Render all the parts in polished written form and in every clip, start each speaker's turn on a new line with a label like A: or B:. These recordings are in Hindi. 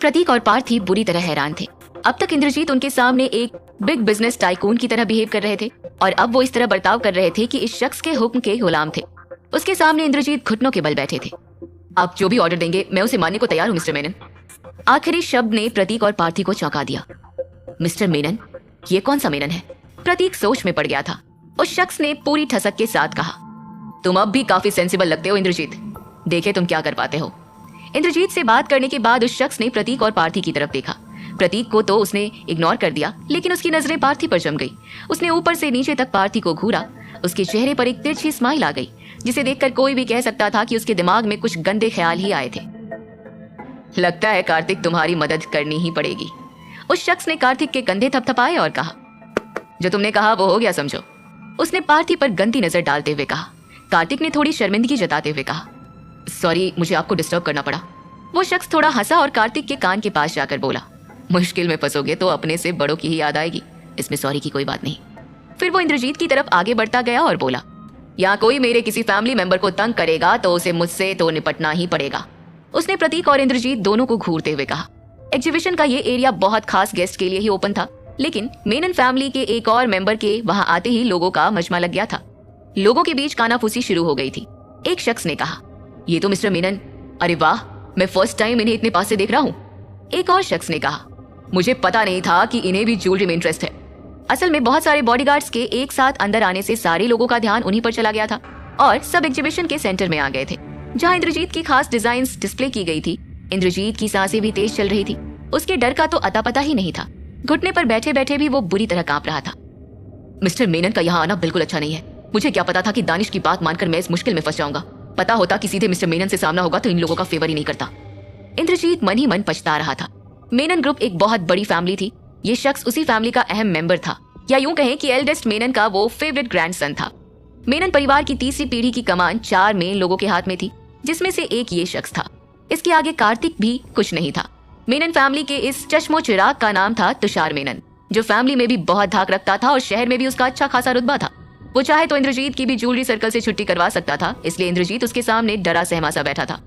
A: प्रतीक और पार्थी बुरी तरह हैरान थे। अब तक इंद्रजीत उनके सामने एक बिग बिजनेस टाइकून की तरह बिहेव कर रहे थे और अब वो इस तरह बर्ताव कर रहे थे कि इस शख्स के हुक्म के गुलाम थे। उसके सामने इंद्रजीत घुटनों के बल बैठे थे। आप जो भी ऑर्डर देंगे मैं उसे मानने को तैयार हूँ मिस्टर मेनन। आखिरी शब्द ने प्रतीक और पार्थी को चौंका दिया। मिस्टर मेनन? ये कौन सा मेनन है? प्रतीक सोच में पड़ गया था। उस शख्स ने पूरी ठसक के साथ कहा, तुम अब भी काफी सेंसिबल लगते हो इंद्रजीत, देखे तुम क्या कर पाते हो। इंद्रजीत से बात करने के बाद उस शख्स ने प्रतीक और पार्थी की तरफ देखा। प्रतीक को तो उसने इग्नोर कर दिया, लेकिन उसकी नजरें पार्थी पर जम गई। उसने ऊपर से नीचे तक पार्थी को घूरा। उसके चेहरे पर एक तिरछी स्माइल आ गई, जिसे देखकर कोई भी कह सकता था कि उसके दिमाग में कुछ गंदे ख्याल ही आए थे। लगता है कार्तिक तुम्हारी मदद करनी ही पड़ेगी। उस शख्स ने कार्तिक के कंधे थपथपाए और कहा, जो तुमने कहा वो हो गया समझो। उसने पार्थी पर गंदी नजर डालते हुए कहा। कार्तिक ने थोड़ी शर्मिंदगी जताते हुए कहा, सॉरी मुझे आपको डिस्टर्ब करना पड़ा। वो शख्स थोड़ा हंसा और कार्तिक के कान के पास जाकर बोला, मुश्किल में फंसोगे तो अपने से बड़ों की ही याद आएगी, इसमें सॉरी की कोई बात नहीं। फिर वो इंद्रजीत की तरफ आगे बढ़ता गया और बोला, यहाँ कोई मेरे किसी फैमिली मेंबर को तंग करेगा तो उसे मुझसे तो निपटना ही पड़ेगा। उसने प्रतीक और इंद्रजीत दोनों को घूरते हुए कहा। एग्जीबिशन का ये एरिया बहुत खास गेस्ट के लिए ही ओपन था, लेकिन मेनन फैमिली के एक और मेंबर के वहां आते ही लोगों का मजमा लग गया था। लोगों के बीच कानाफूसी शुरू हो गई थी। एक शख्स ने कहा, ये तो मिस्टर मेनन, अरे वाह, मैं फर्स्ट टाइम इन्हें इतने पास से देख रहा हूँ। एक और शख्स ने कहा, मुझे पता नहीं था कि इन्हें भी ज्वेलरी में इंटरेस्ट है। असल में बहुत सारे बॉडीगार्ड्स के एक साथ अंदर आने से सारे लोगों का ध्यान उन्हीं पर चला गया था और सब एग्जीबिशन के सेंटर में आ गए थे, जहां इंद्रजीत की खास डिजाइन्स डिस्प्ले की गई थी। इंद्रजीत की सांसें भी तेज चल रही थी। उसके डर का तो अता पता ही नहीं था। घुटने पर बैठे बैठे भी वो बुरी तरह कांप रहा था। मिस्टर मेनन का यहाँ आना बिल्कुल अच्छा नहीं है। मुझे क्या पता था कि दानिश की बात मानकर मैं इस मुश्किल में फंस जाऊंगा। पता होता कि सीधे मिस्टर मेनन से सामना होगा तो इन लोगों का फेवर ही नहीं करता। इंद्रजीत मन ही मन पछता रहा था। मेनन ग्रुप एक बहुत बड़ी फैमिली थी। ये शख्स उसी फैमिली का अहम मेंबर था, या यूं कहें कि एल्डेस्ट मेनन का वो फेवरेट ग्रैंडसन था। मेनन परिवार की तीसरी पीढ़ी की कमान 4 मेन लोगों के हाथ में थी, जिसमें से एक ये शख्स था। इसके आगे कार्तिक भी कुछ नहीं था। मेनन फैमिली के इस चश्मो चिराग का नाम था तुषार मेनन, जो फैमिली में भी बहुत धाक रखता था और शहर में भी उसका अच्छा खासा रुतबा था। वो चाहे तो इंद्रजीत की भी ज्वेलरी सर्कल से छुट्टी करवा सकता था, इसलिए इंद्रजीत उसके सामने डरा सहमा सा बैठा था।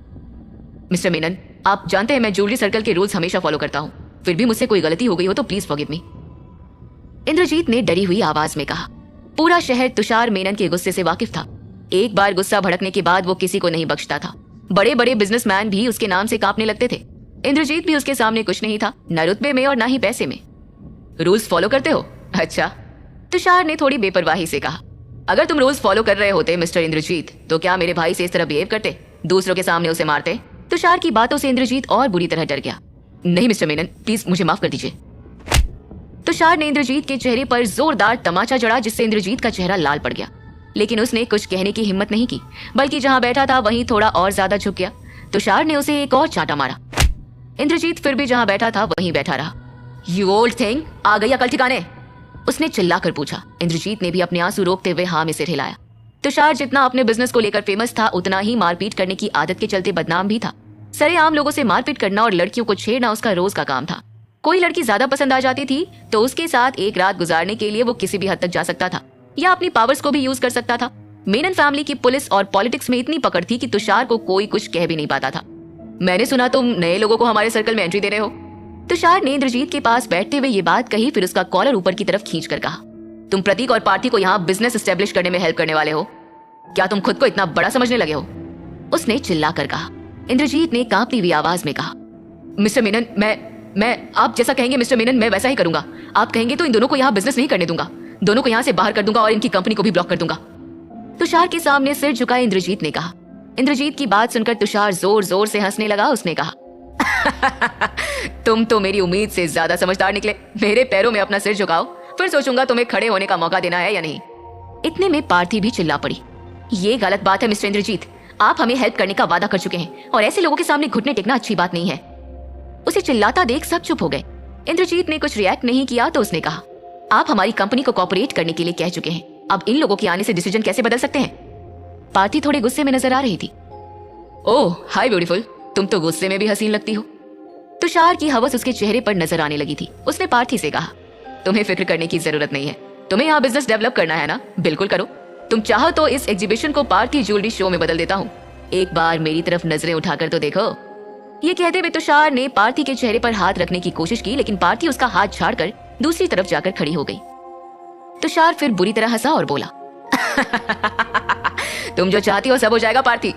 A: मिस्टर मेनन, आप जानते हैं मैं ज्वेलरी सर्कल के रूल्स हमेशा फॉलो करता हूँ, फिर भी मुझसे कोई गलती हो गई हो तो प्लीज फॉरगिव मी। इंद्रजीत ने डरी हुई आवाज में कहा। पूरा शहर तुषार मेनन के गुस्से से वाकिफ था। एक बार गुस्सा भड़कने के बाद वो किसी को नहीं बख्शता था। बड़े बड़े बिजनेसमैन भी उसके नाम से कांपने लगते थे। इंद्रजीत भी उसके सामने कुछ नहीं था, न रुतबे में और न ही पैसे में। रूल्स फॉलो करते हो? अच्छा, तुषार ने थोड़ी बेपरवाही से कहा। अगर तुम रूल्स फॉलो कर रहे होते मिस्टर इंद्रजीत, तो क्या मेरे भाई से इस तरह बिहेव करते, दूसरों के सामने उसे मारते? तुषार की बातों से इंद्रजीत और बुरी तरह डर गया। नहीं मिस्टर मेनन, प्लीज मुझे माफ कर दीजिए। तुषार ने इंद्रजीत के चेहरे पर जोरदार तमाचा जड़ा, जिससे इंद्रजीत का चेहरा लाल पड़ गया, लेकिन उसने कुछ कहने की हिम्मत नहीं की, बल्कि जहां बैठा था वहीं थोड़ा और ज्यादा झुक गया। तुषार ने उसे एक और चांटा मारा। इंद्रजीत फिर भी जहां बैठा था वहीं बैठा रहा। यू ओल्ड थिंग, आ गई अकल ठिकाने? उसने चिल्लाकर पूछा। इंद्रजीत ने भी अपने आंसू रोकते हुए हाँ में सिर हिलाया। तुषार जितना अपने बिजनेस को लेकर फेमस था, उतना ही मारपीट करने की आदत के चलते बदनाम भी था। सरेआम लोगों से मारपीट करना और लड़कियों को छेड़ना उसका रोज का काम था। कोई लड़की ज्यादा पसंद आ जाती थी तो उसके साथ एक रात गुजारने के लिए वो किसी भी हद तक जा सकता था, या अपनी पावर्स को भी यूज कर सकता था। मेनन फैमिली की पुलिस और पॉलिटिक्स में इतनी पकड़ थी कि तुषार को कोई कुछ कह भी नहीं पाता था। मैंने सुना तुम नए लोगों को हमारे सर्कल में एंट्री दे रहे हो। तुषार ने इंद्रजीत के पास बैठते हुए ये बात कही, फिर उसका कॉलर ऊपर की तरफ खींच कर कहा, तुम प्रतीक और पार्थी को यहाँ बिजनेस एस्टेब्लिश करने में हेल्प करने वाले हो? क्या तुम खुद को इतना बड़ा समझने लगे हो? उसने चिल्लाकर कहा। इंद्रजीत ने कांपती हुई आवाज में कहा, मिस्टर मेनन, मैं आप जैसा कहेंगे मिस्टर मेनन, मैं वैसा ही करूंगा। आप कहेंगे तो इन दोनों को यहाँ बिजनेस नहीं करने दूंगा, दोनों को यहाँ से बाहर कर दूंगा और इनकी कंपनी को भी ब्लॉक कर दूंगा। तुषार के सामने सिर झुकाए इंद्रजीत ने कहा। इंद्रजीत की बात सुनकर तुषार जोर जोर से हंसने लगा। उसने कहा, तुम तो मेरी उम्मीद से ज्यादा समझदार निकले। मेरे पैरों में अपना सिर झुकाओ, फिर सोचूंगा तुम्हें खड़े होने का मौका देना है या नहीं। इतने में पार्थी भी चिल्ला पड़ी, ये गलत बात है मिस्टर इंद्रजीत, आप हमें हेल्प करने का वादा कर चुके हैं और ऐसे लोगों के सामने घुटने टेकना अच्छी बात नहीं है। उसे चिल्लाता देख सब चुप हो गए। इंद्रजीत ने कुछ रिएक्ट नहीं किया तो उसने कहा, आप हमारी कंपनी को कॉपरेट करने के लिए कह चुके हैं, अब इन लोगों के आने से डिसीजन कैसे बदल सकते हैं? पार्थी थोड़े गुस्से में नजर आ रही थी। ओह हाय ब्यूटीफुल, तुम तो गुस्से में भी हसीन लगती हो। तुषार की हवस उसके चेहरे पर नजर आने लगी थी। उसने पार्थी से कहा, तुम्हें फिक्र करने की जरूरत नहीं है, तुम्हें यहाँ बिजनेस डेवलप करना है ना, बिल्कुल करो। तुम चाहो तो इस एग्जीबिशन को पार्थी ज्वेलरी शो में बदल देता हूँ। एक बार मेरी तरफ नजरें उठाकर तो देखो। ये कहते हुए तुषार ने पार्थी के चेहरे पर हाथ रखने की कोशिश की, लेकिन पार्थी उसका हाथ छाड़कर दूसरी तरफ जाकर खड़ी हो गई। तुषार फिर बुरी तरह हंसा और बोला, तुम जो चाहती हो सब हो जाएगा पार्थी।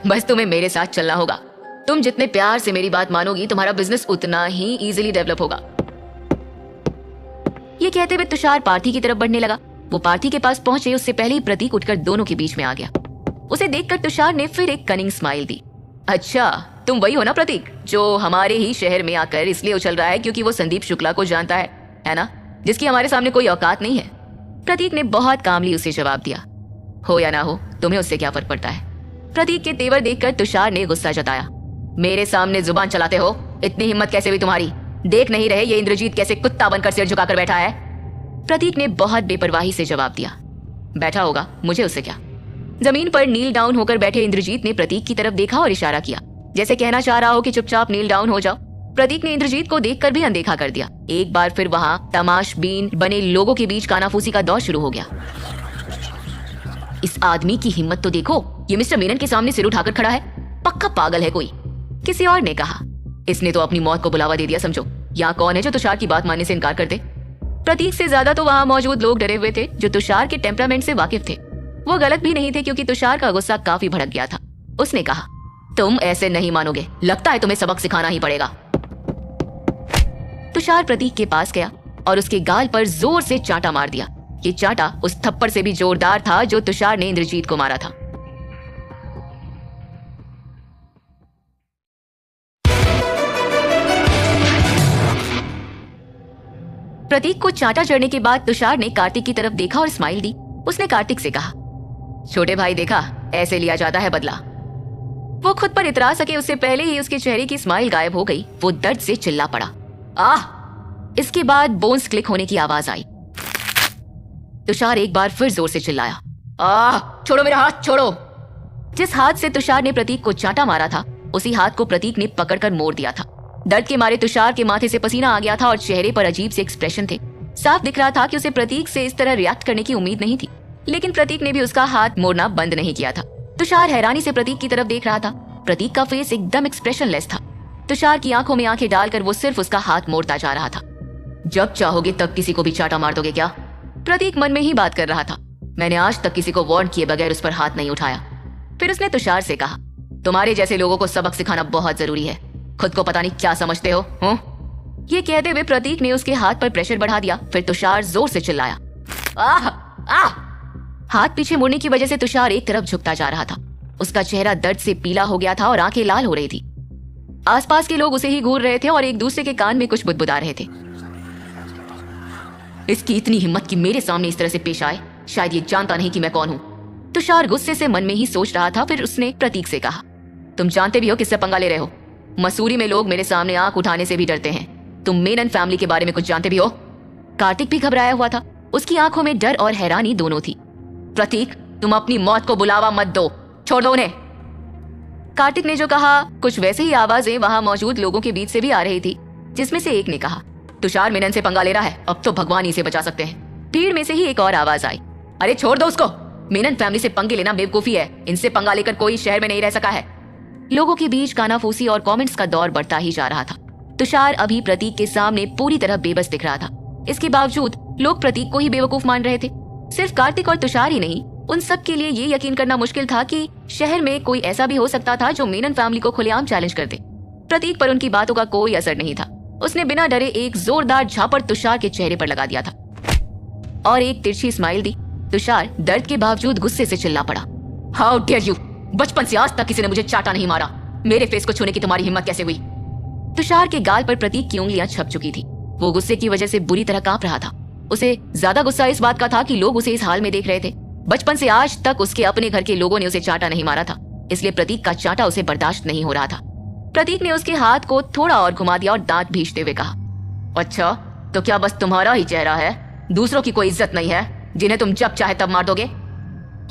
A: बस तुम्हें मेरे साथ चलना होगा। तुम जितने प्यार से मेरी बात मानोगी, तुम्हारा बिजनेस उतना ही इजीली डेवलप होगा। ये कहते हुए तुषार पार्थी की तरफ बढ़ने लगा। वो पार्थी के पास पहुंचे उससे पहले ही प्रतीक उठकर दोनों के बीच में आ गया। उसे देखकर तुषार ने फिर एक कनिंग स्माइल दी। अच्छा, तुम वही हो ना प्रतीक, जो हमारे ही शहर में आकर इसलिए उछल रहा है क्योंकि वो संदीप शुक्ला को जानता है ना, जिसकी हमारे सामने कोई औकात नहीं है। प्रतीक ने बहुत कामली उसे जवाब दिया। हो या ना हो, तुम्हें उससे क्या फर्क पड़ता है? प्रतीक के तेवर देखकर तुषार ने गुस्सा जताया। मेरे सामने जुबान चलाते हो? इतनी हिम्मत कैसे हुई तुम्हारी? देख नहीं रहे ये इंद्रजीत कैसे कुत्ता बनकर सिर झुकाकर बैठा है? प्रतीक ने बहुत बेपरवाही से जवाब दिया। बैठा होगा, मुझे उससे क्या? जमीन पर नील डाउन होकर बैठे इंद्रजीत ने प्रतीक की तरफ देखा और इशारा किया, जैसे कहना चाह रहा हो कि चुपचाप नील डाउन हो जाओ। प्रतीक ने इंद्रजीत को देखकर भी अनदेखा कर दिया। एक बार फिर वहां तमाशबीन बने लोगों के बीच कानाफूसी का दौर शुरू हो गया। इस आदमी की हिम्मत तो देखो, ये मिस्टर मीनन के सामने सिर उठाकर खड़ा है, पक्का पागल है कोई। किसी और ने कहा, इसने तो अपनी मौत को बुलावा दे दिया समझो। यहाँ कौन है जो तुषार की बात मानने से इनकार कर दे? प्रतीक से ज्यादा तो वहां मौजूद लोग डरे हुए थे, जो तुषार के टेम्परामेंट से वाकिफ थे। वो गलत भी नहीं थे क्योंकि तुषार का गुस्सा काफी भड़क गया था। उसने कहा, तुम ऐसे नहीं मानोगे, लगता है तुम्हें सबक सिखाना ही पड़ेगा। तुषार प्रतीक के पास गया और उसके गाल पर जोर से चांटा मार दिया। ये चांटा उस थप्पड़ से भी जोरदार था जो तुषार ने इंद्रजीत को मारा था। प्रतीक को चांटा चढ़ने के बाद तुषार ने कार्तिक की तरफ देखा और स्माइल दी। उसने कार्तिक से कहा, छोटे भाई देखा, ऐसे लिया जाता है बदला। वो खुद पर इतरा सके उससे पहले ही उसके चेहरे की स्माइल गायब हो गई। वो दर्द से चिल्ला पड़ा, आह! इसके बाद बोन्स क्लिक होने की आवाज आई। तुषार एक बार फिर जोर से चिल्लाया, आह! छोड़ो मेरा हाथ, छोड़ो! जिस हाथ से तुषार ने प्रतीक को चांटा मारा था, उसी हाथ को प्रतीक ने पकड़कर मोड़ दिया था। दर्द के मारे तुषार के माथे से पसीना आ गया था और चेहरे पर अजीब से एक्सप्रेशन थे। साफ दिख रहा था कि उसे प्रतीक से इस तरह रिएक्ट करने की उम्मीद नहीं थी, लेकिन प्रतीक ने भी उसका हाथ मोड़ना बंद नहीं किया था। तुषार हैरानी से प्रतीक की तरफ देख रहा था। प्रतीक का फेस एकदम एक्सप्रेशनलेस था। तुषार की आंखों में आंखें डालकर वो सिर्फ उसका हाथ मोड़ता जा रहा था। जब चाहोगे तब किसी को भी चांटा मार दोगे क्या? प्रतीक मन में ही बात कर रहा था। मैंने आज तक किसी को वार्न किए बगैर उस पर हाथ नहीं उठाया। फिर उसने तुषार से कहा, तुम्हारे जैसे लोगों को सबक सिखाना बहुत जरूरी है। खुद को पता नहीं क्या समझते हो? ये कहते हुए प्रतीक ने उसके हाथ पर प्रेशर बढ़ा दिया। फिर तुषार जोर से चिल्लाया, आह! आह! हाथ पीछे मुड़ने की वजह से तुषार एक तरफ झुकता जा रहा था। उसका चेहरा दर्द से पीला हो गया था और आंखें लाल हो रही थी। आसपास के लोग उसे ही घूर रहे थे और एक दूसरे के कान में कुछ बुदबुदा रहे थे। इसकी इतनी हिम्मत कि मेरे सामने इस तरह से पेश आए, शायद ये जानता नहीं कि मैं कौन हूं। तुषार गुस्से से मन में ही सोच रहा था। फिर उसने प्रतीक से कहा, तुम जानते भी हो किससे पंगा ले रहे हो? मसूरी में लोग मेरे सामने आंख उठाने से भी डरते हैं। तुम मेनन फैमिली के बारे में कुछ जानते भी हो? कार्तिक भी घबराया हुआ था। उसकी आंखों में डर और हैरानी दोनों थी। प्रतीक, तुम अपनी मौत को बुलावा मत दो, छोड़ दो उन्हें। कार्तिक ने जो कहा, कुछ वैसे ही आवाजें वहां मौजूद लोगों के बीच से भी आ रही थी, जिसमें से एक ने कहा, तुषार मेनन से पंगा ले रहा है, अब तो भगवान ही से बचा सकते हैं। भीड़ में से ही एक और आवाज आई, अरे छोड़ दो उसको, मेनन फैमिली से पंगे लेना बेवकूफी है, इनसे पंगा लेकर कोई शहर में नहीं रह सका है। लोगों के बीच कानाफूसी और कमेंट्स का दौर बढ़ता ही जा रहा था। तुषार अभी प्रतीक के सामने पूरी तरह बेबस दिख रहा था। इसके बावजूद लोग प्रतीक को ही बेवकूफ मान रहे थे। सिर्फ कार्तिक और तुषार ही नहीं, उन सब के लिए ये यकीन करना मुश्किल था कि शहर में कोई ऐसा भी हो सकता था जो मेनन फैमिली को खुलेआम चैलेंज कर दे। प्रतीक पर उनकी बातों का कोई असर नहीं था। उसने बिना डरे एक जोरदार झापड़ तुषार के चेहरे पर लगा दिया था और एक तिरछी स्माइल दी। तुषार दर्द के बावजूद गुस्से से चिल्ला पड़ा, हाउ डेयर यू! बचपन से आज तक किसी ने मुझे चाटा नहीं मारा, मेरे फेस को छूने की तुम्हारी हिम्मत कैसे हुई? तुषार के गाल पर प्रतीक की उंगलियां छप चुकी थी। वो गुस्से की वजह से बुरी तरह कांप रहा था। उसे ज्यादा गुस्सा इस बात का था कि लोग उसे इस हाल में देख रहे थे। बचपन से आज तक उसके अपने घर के लोगों ने उसे चाटा नहीं मारा था, इसलिए प्रतीक का चाटा उसे बर्दाश्त नहीं हो रहा था। प्रतीक ने उसके हाथ को थोड़ा और घुमा दिया और दांत भींचते हुए कहा, अच्छा तो क्या बस तुम्हारा ही चेहरा है? दूसरों की कोई इज्जत नहीं है जिन्हें तुम जब चाहे तब मार दोगे?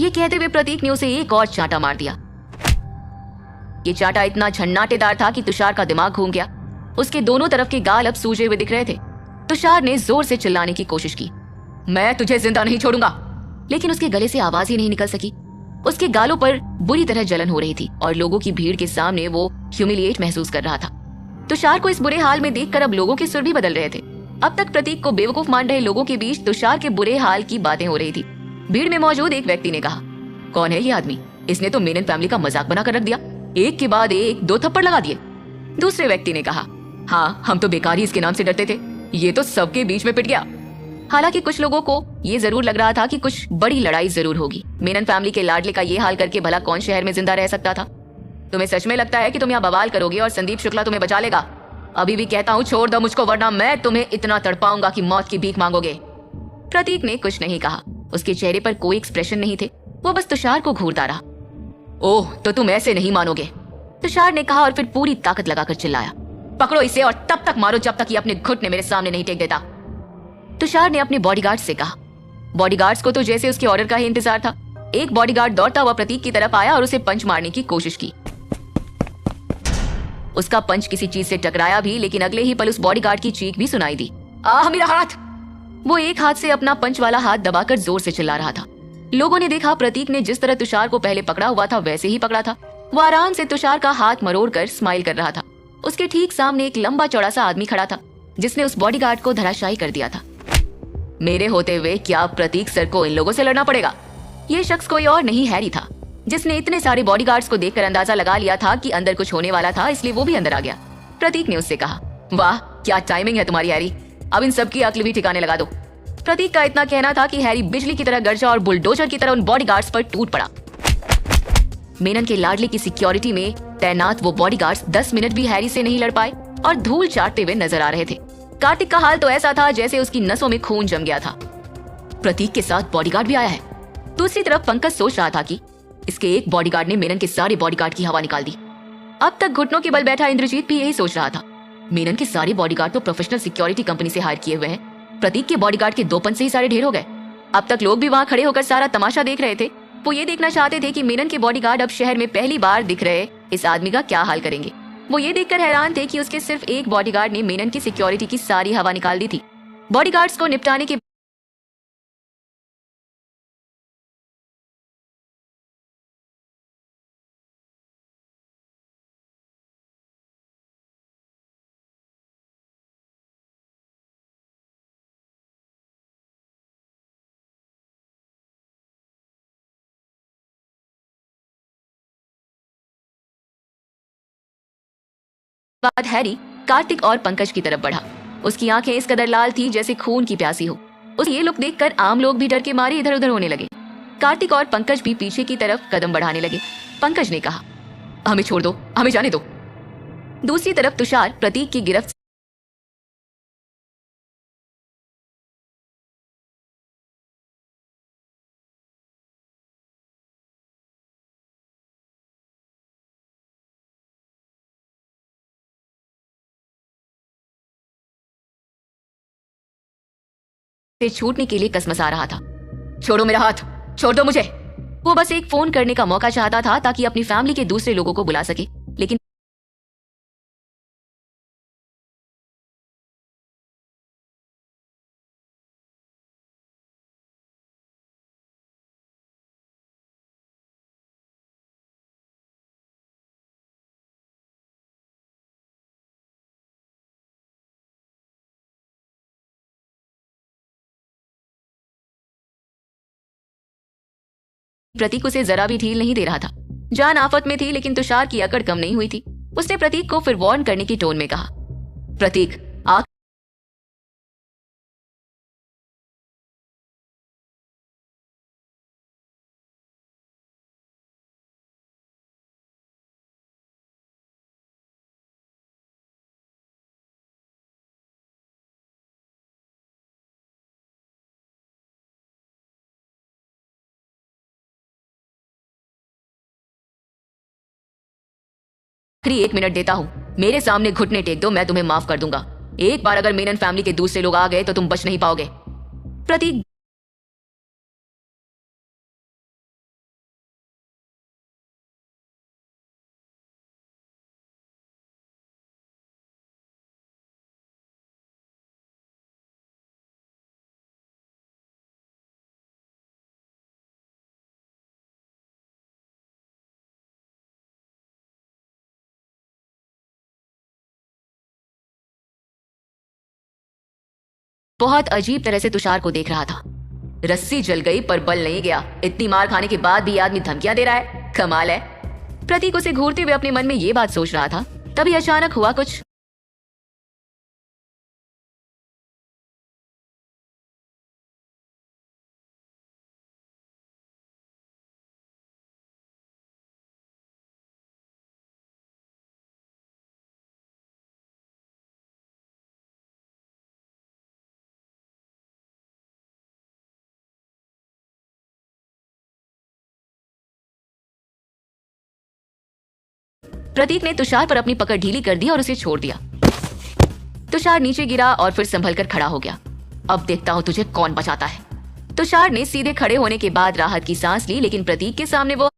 A: ये कहते हुए प्रतीक ने उसे एक और चांटा मार दिया। ये चांटा इतना झन्नाटेदार था कि तुषार का दिमाग घूम गया। उसके दोनों तरफ के गाल अब सूजे हुए दिख रहे थे। तुषार ने जोर से चिल्लाने की कोशिश की, मैं तुझे जिंदा नहीं छोड़ूंगा, लेकिन उसके गले से आवाज ही नहीं निकल सकी। उसके गालों पर बुरी तरह जलन हो रही थी और लोगों की भीड़ के सामने वो ह्यूमिलिएट महसूस कर रहा था। तुषार को इस बुरे हाल में देखकर अब लोगों के सुर भी बदल रहे थे। अब तक प्रतीक को बेवकूफ मान रहे लोगों के बीच तुषार के बुरे हाल की बातें हो रही थी। भीड़ में मौजूद एक व्यक्ति ने कहा, कौन है ये आदमी? इसने तो मेनन फैमिली का मजाक बनाकर रख दिया। एक के बाद एक 2 थप्पड़ लगा दिए। दूसरे व्यक्ति ने कहा, हाँ, हम तो बेकार ही इसके नाम से डरते थे, ये तो सबके बीच में पिट गया। हालांकि कुछ लोगों को ये जरूर लग रहा था कि कुछ बड़ी लड़ाई जरूर होगी। मेनन फैमिली के लाडले का ये हाल करके भला कौन शहर में जिंदा रह सकता था? तुम्हें सच में लगता है कि तुम यहाँ बवाल करोगे और संदीप शुक्ला तुम्हें बचा लेगा? अभी भी कहता हूँ, छोड़ दो मुझको, वरना मैं तुम्हें इतना तड़पाऊंगा कि मौत की भीख मांगोगे। प्रतीक ने कुछ नहीं कहा। उसके चेहरे पर कोई एक्सप्रेशन नहीं थे। वो बस तुषार को घूरता रहा। ओह, तो तुम ऐसे नहीं मानोगे, तुषार ने कहा और फिर पूरी ताकत लगाकर चिल्लाया, पकड़ो इसे और तब तक मारो जब तक ये अपने घुटने मेरे सामने नहीं टेक देता। तुषार ने अपने बॉडीगार्ड्स से कहा। बॉडीगार्ड्स को तो जैसे उसके ऑर्डर का ही इंतजार था। एक बॉडीगार्ड दौड़ता हुआ प्रतीक की तरफ आया और उसे पंच मारने की कोशिश की। उसका पंच किसी चीज से टकराया भी, लेकिन अगले ही पल उस बॉडीगार्ड की चीख भी सुनाई दी, आह मेरा हाथ! वो एक हाथ से अपना पंच वाला हाथ दबाकर जोर से चिल्ला रहा था। लोगों ने देखा प्रतीक ने जिस तरह तुषार को पहले पकड़ा हुआ था वैसे ही पकड़ा था। वो आराम से तुषार का हाथ मरोड़कर स्माइल कर रहा था। उसके ठीक सामने एक लंबा चौड़ा सा आदमी खड़ा था जिसने उस बॉडीगार्ड को धराशायी कर दिया था। मेरे होते हुए क्या प्रतीक सर को इन लोगों से लड़ना पड़ेगा? ये शख्स कोई और नहीं, हैरी था, जिसने इतने सारे बॉडीगार्ड्स को देखकर अंदाजा लगा लिया था कि अंदर कुछ होने वाला था, इसलिए वो भी अंदर आ गया। प्रतीक ने उससे कहा, वाह क्या टाइमिंग है तुम्हारी हैरी, अब इन सबकी अक्ल भी ठिकाने लगा दो। प्रतीक का इतना कहना था कि हैरी बिजली की तरह गरजा और बुलडोजर की तरह उन बॉडीगार्ड्स पर टूट पड़ा। मेनन के लाडले की सिक्योरिटी में तैनात वो बॉडीगार्ड्स 10 मिनट भी हैरी से नहीं लड़ पाए और धूल चाटते हुए नजर आ रहे थे। कार्तिक का हाल तो ऐसा था जैसे उसकी नसों में खून जम गया था। प्रतीक के साथ बॉडीगार्ड भी आया है। दूसरी तरफ पंकज सोच रहा था कि इसके एक बॉडीगार्ड ने मेनन के सारे बॉडीगार्ड की हवा निकाल दी। अब तक घुटनों के बल बैठा इंद्रजीत भी यही सोच रहा था। मेनन के सारे बॉडीगार्ड तो प्रोफेशनल सिक्योरिटी कंपनी से हायर किए हुए हैं। प्रतीक के बॉडीगार्ड के 2 पंच से ही सारे ढेर हो गए। अब तक लोग भी वहां खड़े होकर सारा तमाशा देख रहे थे। वो ये देखना चाहते थे कि मेनन के बॉडीगार्ड अब शहर में पहली बार दिख रहे इस आदमी का क्या हाल करेंगे। वो ये देखकर हैरान थे कि उसके सिर्फ एक बॉडीगार्ड ने मेनन की सिक्योरिटी की सारी हवा निकाल दी थी। बॉडीगार्ड्स को निपटाने के बाद हैरी कार्तिक और पंकज की तरफ बढ़ा। उसकी आंखें इस कदर लाल थी जैसे खून की प्यासी हो। उसे ये लुक देखकर आम लोग भी डर के मारे इधर उधर होने लगे। कार्तिक और पंकज भी पीछे की तरफ कदम बढ़ाने लगे। पंकज ने कहा, हमें छोड़ दो, हमें जाने दो। दूसरी तरफ तुषार प्रतीक की गिरफ्त से छूटने के लिए कसमसा रहा था। छोड़ो मेरा हाथ, छोड़ दो मुझे। वो बस एक फोन करने का मौका चाहता था ताकि अपनी फैमिली के दूसरे लोगों को बुला सके, लेकिन प्रतीक उसे जरा भी ढील नहीं दे रहा था। जान आफत में थी, लेकिन तुषार की अकड़ कम नहीं हुई थी। उसने प्रतीक को फिर वार्न करने की टोन में कहा, प्रतीक, आखिरी 1 मिनट देता हूँ, मेरे सामने घुटने टेक दो, मैं तुम्हें माफ कर दूंगा। एक बार अगर मेनन फैमिली के दूसरे लोग आ गए तो तुम बच नहीं पाओगे। प्रतीक बहुत अजीब तरह से तुषार को देख रहा था। रस्सी जल गई पर बल नहीं गया। इतनी मार खाने के बाद भी आदमी धमकियां दे रहा है, कमाल है। प्रतीक उसे घूरते हुए अपने मन में ये बात सोच रहा था। तभी अचानक हुआ कुछ। प्रतीक ने तुषार पर अपनी पकड़ ढीली कर दी और उसे छोड़ दिया। तुषार नीचे गिरा और फिर संभल कर खड़ा हो गया। अब देखता हूँ तुझे कौन बचाता है। तुषार ने सीधे खड़े होने के बाद राहत की सांस ली, लेकिन प्रतीक के सामने वो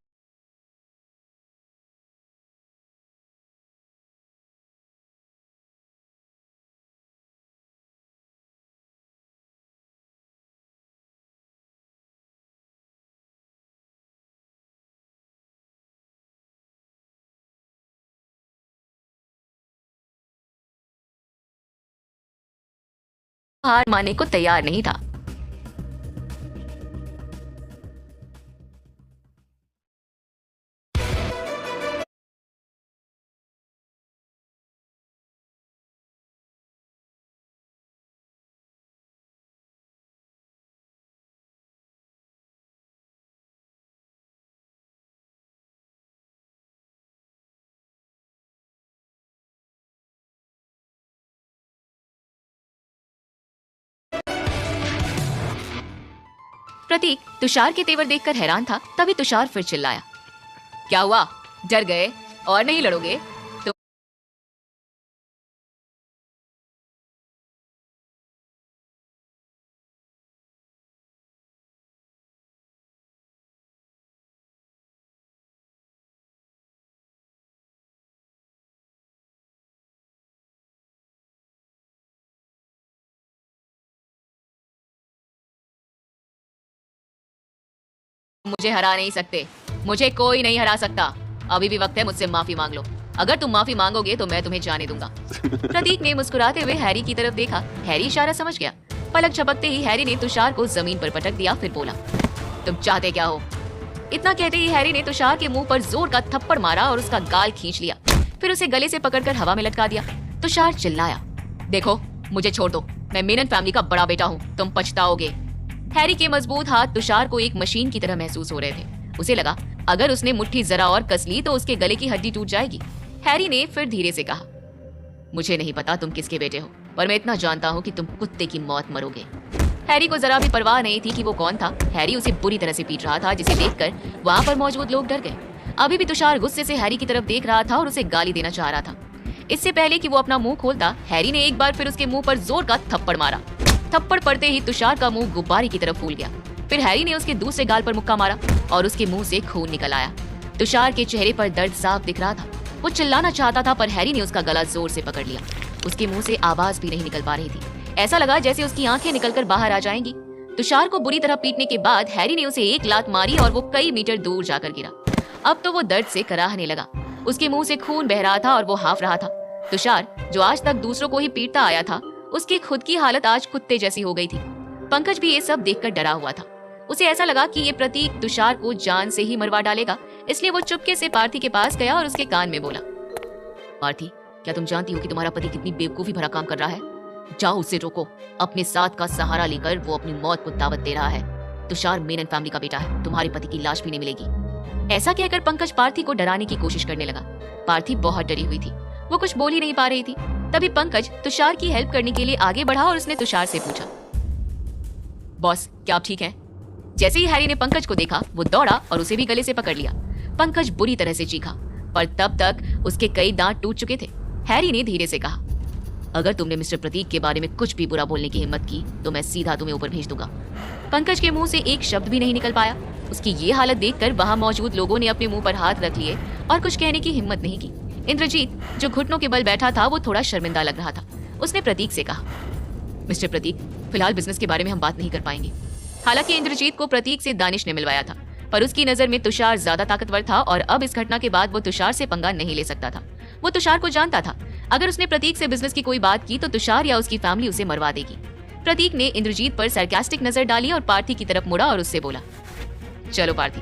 A: हार मानने को तैयार नहीं था। प्रतीक तुषार के तेवर देखकर हैरान था। तभी तुषार फिर चिल्लाया, क्या हुआ? डर गए और नहीं लड़ोगे? मुझे हरा नहीं सकते, मुझे कोई नहीं हरा सकता। अभी भी वक्त है, मुझसे माफी मांग लो। अगर तुम माफी मांगोगे तो मैं तुम्हें जाने दूंगा। प्रतीक ने मुस्कुराते हुए हैरी की तरफ देखा। हैरी इशारा समझ गया। पलक झपकते ही हैरी ने तुषार को जमीन पर पटक दिया, फिर बोला, तुम चाहते क्या हो? इतना कहते ही हैरी ने तुषार के मुंह पर जोर का थप्पड़ मारा और उसका गाल खींच लिया। फिर उसे गले से पकड़कर हवा में लटका दिया। तुषार चिल्लाया, देखो मुझे छोड़ दो, मैं मेनन फैमिली का बड़ा बेटा हूँ, तुम पछताओगे। हैरी के मजबूत हाथ तुषार को एक मशीन की तरह महसूस हो रहे थे। उसे लगा अगर उसने मुट्ठी जरा और कस ली तो उसके गले की हड्डी टूट जाएगी। हैरी ने फिर धीरे से कहा, मुझे नहीं पता तुम किसके बेटे हो, पर मैं इतना जानता हूँ कि तुम कुत्ते की मौत मरोगे। हैरी को जरा भी परवाह नहीं थी कि वो कौन था। हैरी उसे बुरी तरह से पीट रहा था, जिसे देखकर वहाँ पर मौजूद लोग डर गए। अभी भी तुषार गुस्से से हैरी की तरफ देख रहा था और उसे गाली देना चाह रहा था। इससे पहले कि वो अपना मुंह खोलता, हैरी ने एक बार फिर उसके मुंह पर जोर का थप्पड़ मारा। थप्पड़ पड़ते ही तुषार का मुंह गुब्बारे की तरफ फूल गया। फिर हैरी ने उसके दूसरे गाल पर मुक्का मारा और उसके मुंह से खून निकल आया। तुषार के चेहरे पर दर्द साफ दिख रहा था। वो चिल्लाना चाहता था, पर हैरी ने उसका गला जोर से पकड़ लिया। उसके मुंह से आवाज भी नहीं निकल पा रही थी। ऐसा लगा जैसे उसकी आंखें निकलकर बाहर आ जाएंगी। तुषार को बुरी तरह पीटने के बाद हैरी ने उसे एक लात मारी और वो कई मीटर दूर जाकर गिरा। अब तो वो दर्द से कराहने लगा। उसके मुंह से खून बह रहा था और वो हाफ रहा था। तुषार, जो आज तक दूसरों को ही पीटता आया था, उसकी खुद की हालत आज कुत्ते जैसी हो गई थी। पंकज भी ये सब देखकर डरा हुआ था। उसे ऐसा लगा कि ये प्रतीक तुषार को जान से ही मरवा डालेगा, इसलिए वो चुपके से पार्थी के पास गया और उसके कान में बोला, पार्थी, क्या तुम जानती हो कि तुम्हारा पति कितनी बेवकूफी भरा काम कर रहा है? जाओ उसे रोको। अपने साथ का सहारा लेकर वो अपनी मौत को दावत दे रहा है। तुषार मेनन फैमिली का बेटा है, तुम्हारे पति की लाश भी नहीं मिलेगी। ऐसा कहकर पंकज पार्थी को डराने की कोशिश करने लगा। पार्थी बहुत डरी हुई थी, वो कुछ बोल ही नहीं पा रही थी। तभी पंकज तुषार की हेल्प करने के लिए आगे बढ़ा और उसने तुषार से पूछा, बॉस, क्या आप ठीक हैं? जैसे ही हैरी ने पंकज को देखा, वो दौड़ा और उसे भी गले से पकड़ लिया। पंकज बुरी तरह से चीखा, पर तब तक उसके कई दांत टूट चुके थे। हैरी ने धीरे से कहा, अगर तुमने मिस्टर प्रतीक के बारे में कुछ भी बुरा बोलने की हिम्मत की तो मैं सीधा तुम्हें ऊपर भेज दूंगा। पंकज के मुंह से एक शब्द भी नहीं निकल पाया। उसकी ये हालत देखकर वहां मौजूद लोगों ने अपने मुंह पर हाथ रख लिए और कुछ कहने की हिम्मत नहीं की। इंद्रजीत, जो घुटनों के बल बैठा था, वो थोड़ा शर्मिंदा लग रहा था। उसने प्रतीक से कहा, मिस्टर प्रतीक, फिलहाल बिजनेस के बारे में हम बात नहीं कर पाएंगे। हालांकि इंद्रजीत को प्रतीक से दानिश ने मिलवाया था, पर उसकी नजर में तुषार ज्यादा ताकतवर था और अब इस घटना के बाद वो तुषार से पंगा नहीं ले सकता था। वो तुषार को जानता था, अगर उसने प्रतीक से बिजनेस की कोई बात की तो तुषार या उसकी फैमिली उसे मरवा देगी। प्रतीक ने इंद्रजीत पर सरकास्टिक नजर डाली और पार्थी की तरफ मुड़ा और उससे बोला, चलो पार्थी।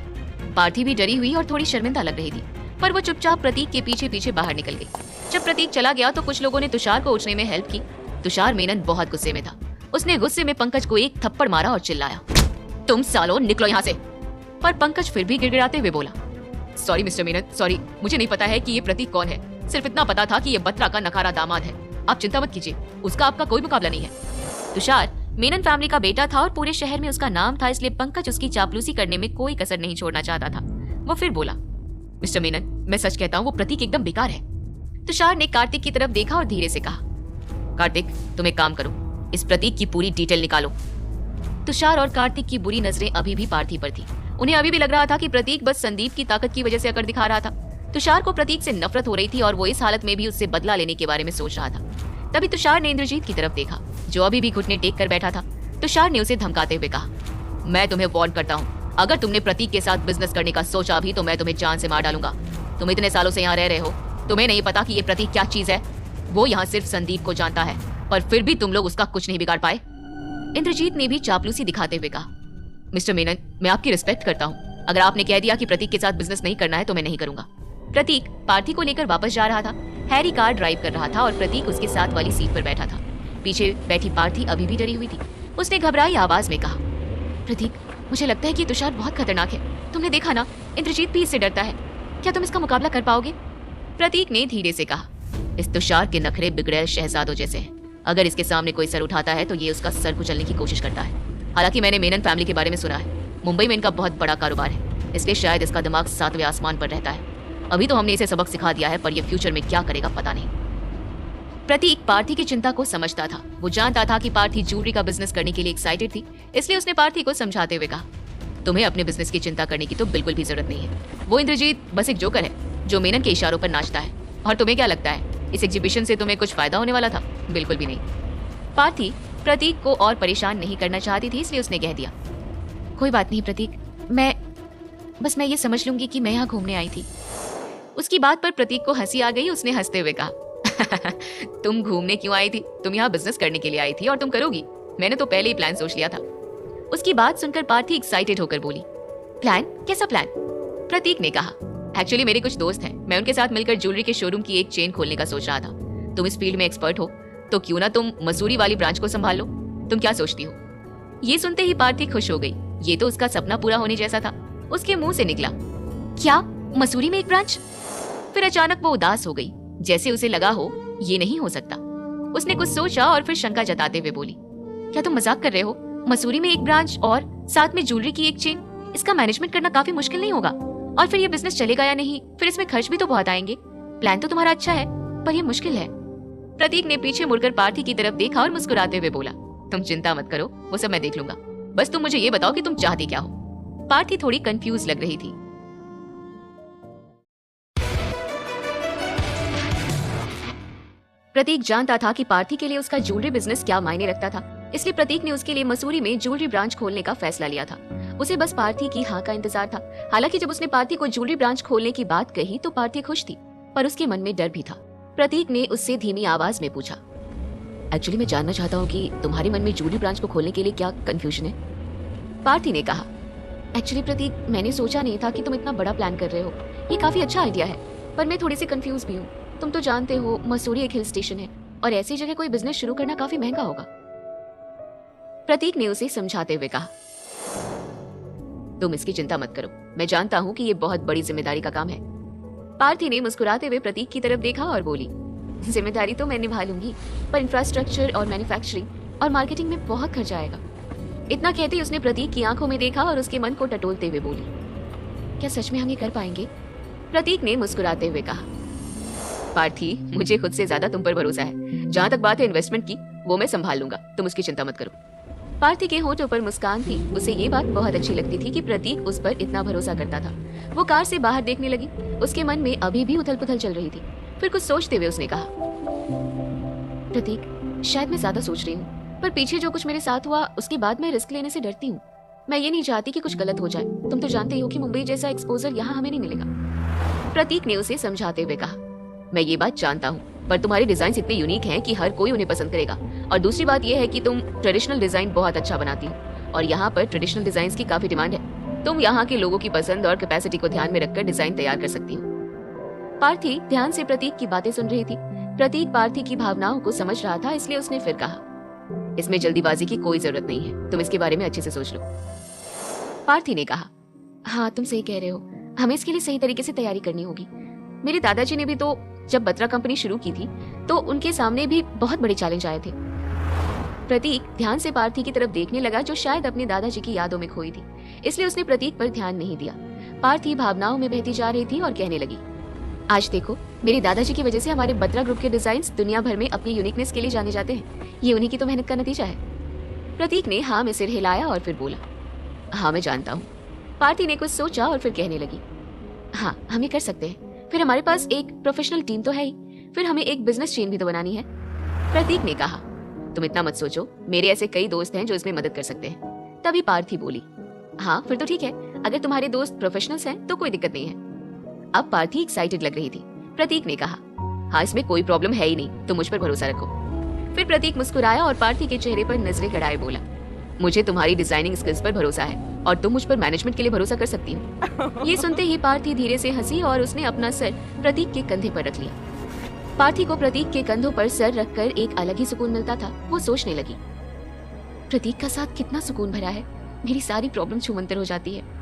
A: पार्थी भी डरी हुई और थोड़ी शर्मिंदा लग रही थी, पर वो चुपचाप प्रतीक के पीछे पीछे बाहर निकल गई। जब प्रतीक चला गया तो कुछ लोगों ने तुषार को उठने में हेल्प की। तुषार मेनन बहुत गुस्से में था। उसने गुस्से में पंकज को एक थप्पड़ मारा और चिल्लाया, तुम सालों निकलो यहाँ से। पर पंकज फिर भी गिड़गिड़ाते हुए बोला, सॉरी मिस्टर मेनन, सॉरी, मुझे नहीं पता है कि ये प्रतीक कौन है। सिर्फ इतना पता था कि ये बत्रा का नकारा दामाद है। आप चिंता मत कीजिए, उसका आपका कोई मुकाबला नहीं है। तुषार मेनन फैमिली का बेटा था और पूरे शहर में उसका नाम था, इसलिए पंकज उसकी चापलूसी करने में कोई कसर नहीं छोड़ना चाहता था। वो फिर बोला, मिस्टर मेनन, मैं सच कहता हूँ वो प्रतीक एकदम बेकार है। तुषार ने कार्तिक की तरफ देखा और धीरे से कहा, कार्तिक तुम एक काम करो, इस प्रतीक की पूरी डिटेल निकालो। तुषार और कार्तिक की बुरी नजरें अभी भी पार्थी पर थी। उन्हें अभी भी लग रहा था कि प्रतीक बस संदीप की ताकत की वजह से अकड़ दिखा रहा था। तुषार को प्रतीक से नफरत हो रही थी और वो इस हालत में भी उससे बदला लेने के बारे में सोच रहा था। तभी तुषार ने इंद्रजीत की तरफ देखा, जो अभी भी घुटने टेक कर बैठा था। तुषार ने उसे धमकाते हुए कहा, मैं तुम्हें वार्न करता हूँ, अगर तुमने प्रतीक के साथ बिजनेस करने का सोचा भी तो मैं तुम्हें जान से मार डालूंगा। तुम इतने सालों से यहाँ रह रहे हो, तुम्हें नहीं पता कि ये प्रतीक क्या चीज है? वो यहाँ सिर्फ संदीप को जानता है, पर फिर भी तुम लोग उसका कुछ नहीं बिगाड़ पाए। इंद्रजीत ने भी चापलूसी दिखाते हुए कहा, मिस्टर मेनन, मैं आपकी रिस्पेक्ट करता हूँ। अगर आपने कह दिया कि प्रतीक के साथ बिजनेस नहीं करना है तो मैं नहीं करूंगा। प्रतीक पार्थी को लेकर वापस जा रहा था। हैरी कार ड्राइव कर रहा था और प्रतीक उसके साथ वाली सीट पर बैठा था। पीछे बैठी पार्थी अभी भी डरी हुई थी। उसने घबराई आवाज में कहा, प्रतीक, मुझे लगता है कि तुषार बहुत खतरनाक है। तुमने देखा ना, इंद्रजीत भी इससे डरता है। क्या तुम इसका मुकाबला कर पाओगे? प्रतीक ने धीरे से कहा, इस तुषार के नखरे बिगड़े शहजादों जैसे हैं। अगर इसके सामने कोई सर उठाता है तो ये उसका सर कुचलने की कोशिश करता है। हालांकि मैंने मेनन फैमिली के बारे में सुना है, मुंबई में इनका बहुत बड़ा कारोबार है, इसलिए शायद इसका दिमाग 7वें आसमान पर रहता है। अभी तो हमने इसे सबक सिखा दिया है, पर ये फ्यूचर में क्या करेगा पता नहीं। प्रतीक पार्थी की चिंता को समझता था। वो जानता था कि पार्थी ज्वेलरी का बिजनेस करने के लिए एक्साइटेड थी, इसलिए उसने पार्थी को समझाते हुए कहा, तुम्हें अपने बिजनेस की चिंता करने की तो बिल्कुल भी जरूरत नहीं है। वो इंद्रजीत बस एक जोकर है जो मेनन के इशारों पर नाचता है। और तुम्हें क्या लगता है, इस एग्जीबिशन से तुम्हें कुछ फायदा होने वाला था? बिल्कुल भी नहीं। पार्थी प्रतीक को और परेशान नहीं करना चाहती थी, इसलिए उसने कह दिया, कोई बात नहीं प्रतीक, मैं ये समझ लूंगी कि मैं यहाँ घूमने आई थी। उसकी बात पर प्रतीक को हंसी आ गई। उसने हंसते हुए कहा, तुम घूमने क्यों आई थी? तुम यहाँ बिजनेस करने के लिए आई थी और तुम करोगी। मैंने तो पहले ही प्लान सोच लिया था। उसकी बात सुनकर पार्थी एक्साइटेड होकर बोली, प्लान? कैसा प्लान? प्रतीक ने कहा, एक्चुअली मेरे कुछ दोस्त हैं, मैं उनके साथ मिलकर ज्वेलरी के शोरूम की एक चेन खोलने का सोच रहा था। तुम इस फील्ड में एक्सपर्ट हो, तो क्यों ना तुम मसूरी वाली ब्रांच को संभाल लो। तुम क्या सोचती हो? ये सुनते ही पार्थी खुश हो गई। ये तो उसका सपना पूरा होने जैसा था। उसके मुंह से निकला, क्या मसूरी में एक ब्रांच? फिर अचानक वो उदास हो गई, जैसे उसे लगा हो ये नहीं हो सकता। उसने कुछ सोचा और फिर शंका जताते हुए बोली, क्या तुम मजाक कर रहे हो? मसूरी में एक ब्रांच और साथ में ज्वेलरी की एक चेन, इसका मैनेजमेंट करना काफी मुश्किल नहीं होगा? और फिर ये बिजनेस चलेगा या नहीं? फिर इसमें खर्च भी तो बहुत आएंगे। प्लान तो तुम्हारा अच्छा है, पर ये मुश्किल है। प्रतीक ने पीछे मुड़कर पार्थी की तरफ देखा और मुस्कुराते हुए बोला, तुम चिंता मत करो, वो सब मैं देख लूंगा। बस तुम मुझे ये बताओ कि तुम चाहती क्या हो? पार्थी थोड़ी कंफ्यूज लग रही थी। प्रतीक जानता था कि पार्थी के लिए उसका ज्वेलरी बिजनेस क्या मायने रखता था, इसलिए प्रतीक ने उसके लिए मसूरी में ज्वेलरी ब्रांच खोलने का फैसला लिया था। उसे बस पार्थी की हाँ का इंतजार था। हालांकि जब उसने पार्थी को ज्वेलरी ब्रांच खोलने की बात कही तो पार्थी खुश थी, पर उसके मन में डर भी था। प्रतीक ने उससे धीमी आवाज में पूछा, एक्चुअली मैं जानना चाहता हूँ कि तुम्हारे मन में ज्वेलरी ब्रांच को खोलने के लिए क्या कंफ्यूजन है? पार्थी ने कहा, एक्चुअली प्रतीक, मैंने सोचा नहीं था कि तुम इतना बड़ा प्लान कर रहे हो। ये काफी अच्छा आइडिया है, पर मैं थोड़ी सी कंफ्यूज भी हूँ। तुम तो जानते हो मसूरी एक हिल स्टेशन है और ऐसी जगह कोई बिजनेस शुरू करना काफी महंगा होगा। प्रतीक ने उसे समझाते हुए कहा, तुम इसकी चिंता मत करो, मैं जानता हूँ कि ये बहुत बड़ी जिम्मेदारी का काम है। पार्थी ने मुस्कुराते हुए प्रतीक की तरफ देखा और बोली, जिम्मेदारी तो मैं निभा लूंगी, पर इंफ्रास्ट्रक्चर और मैन्युफैक्चरिंग और मार्केटिंग में बहुत खर्चा आएगा। इतना कहते ही उसने प्रतीक की आंखों में देखा और उसके मन को टटोलते हुए बोली, क्या सच में हम ये कर पाएंगे? प्रतीक ने मुस्कुराते हुए कहा, पार्थी, मुझे खुद से ज्यादा तुम पर भरोसा है। जहाँ तक बात है इन्वेस्टमेंट की, वो मैं संभाल लूंगा, तुम उसकी चिंता मत करो। पार्थी के होठों पर मुस्कान थी। उसे ये बात बहुत अच्छी लगती थी कि प्रतीक उस पर इतना भरोसा करता था। वो कार से बाहर देखने लगी। उसके मन में अभी भी उथल पुथल चल रही थी। फिर कुछ सोचते हुए उसने कहा, प्रतीक, शायद मैं ज्यादा सोच रही हूँ, पर पीछे जो कुछ मेरे साथ हुआ उसके बाद मैं रिस्क लेने से डरती हूँ। मैं ये नहीं चाहती कि कुछ गलत हो जाए। तुम तो जानते हो कि मुंबई जैसा एक्सपोजर यहाँ हमें नहीं मिलेगा। प्रतीक ने उसे समझाते हुए कहा, मैं ये बात जानता हूँ, पर तुम्हारे डिजाइन इतने यूनिक हैं कि हर कोई उन्हें पसंद करेगा। और दूसरी बात यह है कि तुम ट्रेडिशनल डिजाइन बहुत अच्छा बनाती हो और यहाँ पर ट्रेडिशनल डिजाइन की काफी डिमांड है। तुम यहाँ के लोगों की पसंद और कैपेसिटी को ध्यान में रखकर डिजाइन तैयार कर सकती हो। पार्थी ध्यान से प्रतीक की बातें सुन रही थी। प्रतीक पार्थी की भावनाओं को समझ रहा था, इसलिए उसने फिर कहा, इसमें जल्दीबाजी की कोई जरूरत नहीं है, तुम इसके बारे में अच्छे से सोच लो। पार्थी ने कहा, हाँ तुम सही कह रहे हो, हमें इसके लिए सही तरीके से तैयारी करनी होगी। मेरे दादाजी ने भी तो जब बत्रा कंपनी शुरू की थी तो उनके सामने भी बहुत बड़े चैलेंज आए थे। प्रतीक ध्यान से पार्थी की तरफ देखने लगा, जो शायद अपने दादाजी की यादों में खोई थी, इसलिए उसने प्रतीक पर ध्यान नहीं दिया। पार्थी भावनाओं में बहती जा रही थी और कहने लगी, आज देखो, मेरे दादाजी की वजह से हमारे बत्रा ग्रुप के डिजाइन्स दुनिया भर में अपनी यूनिकनेस के लिए जाने जाते हैं। ये उन्हीं की तो मेहनत का नतीजा है। प्रतीक ने हाँ में सिर हिलाया और फिर बोला, हाँ मैं जानता हूँ। पार्थी ने कुछ सोचा और फिर कहने लगी, हाँ हम ये कर सकते हैं। फिर हमारे पास एक प्रोफेशनल टीम तो है ही, फिर हमें एक बिजनेस चेन भी तो बनानी है। प्रतीक ने कहा, तुम इतना मत सोचो, मेरे ऐसे कई दोस्त हैं जो इसमें मदद कर सकते हैं। तभी पार्थी बोली, हाँ फिर तो ठीक है, अगर तुम्हारे दोस्त प्रोफेशनल्स हैं तो कोई दिक्कत नहीं है। अब पार्थी एक्साइटेड लग रही थी। प्रतीक ने कहा, हाँ इसमें कोई प्रॉब्लम है ही नहीं, तुम मुझ पर भरोसा रखो। फिर प्रतीक मुस्कुराया और पार्थी के चेहरे पर नजरें गड़ाए बोला, मुझे तुम्हारी डिजाइनिंग स्किल्स पर भरोसा है और तुम मुझ पर मैनेजमेंट के लिए भरोसा कर सकती हो। ये सुनते ही पार्थी धीरे से हंसी और उसने अपना सर प्रतीक के कंधे पर रख लिया। पार्थी को प्रतीक के कंधों पर सर रखकर एक अलग ही सुकून मिलता था। वो सोचने लगी, प्रतीक का साथ कितना सुकून भरा है, मेरी सारी प्रॉब्लम छूमंतर हो जाती है।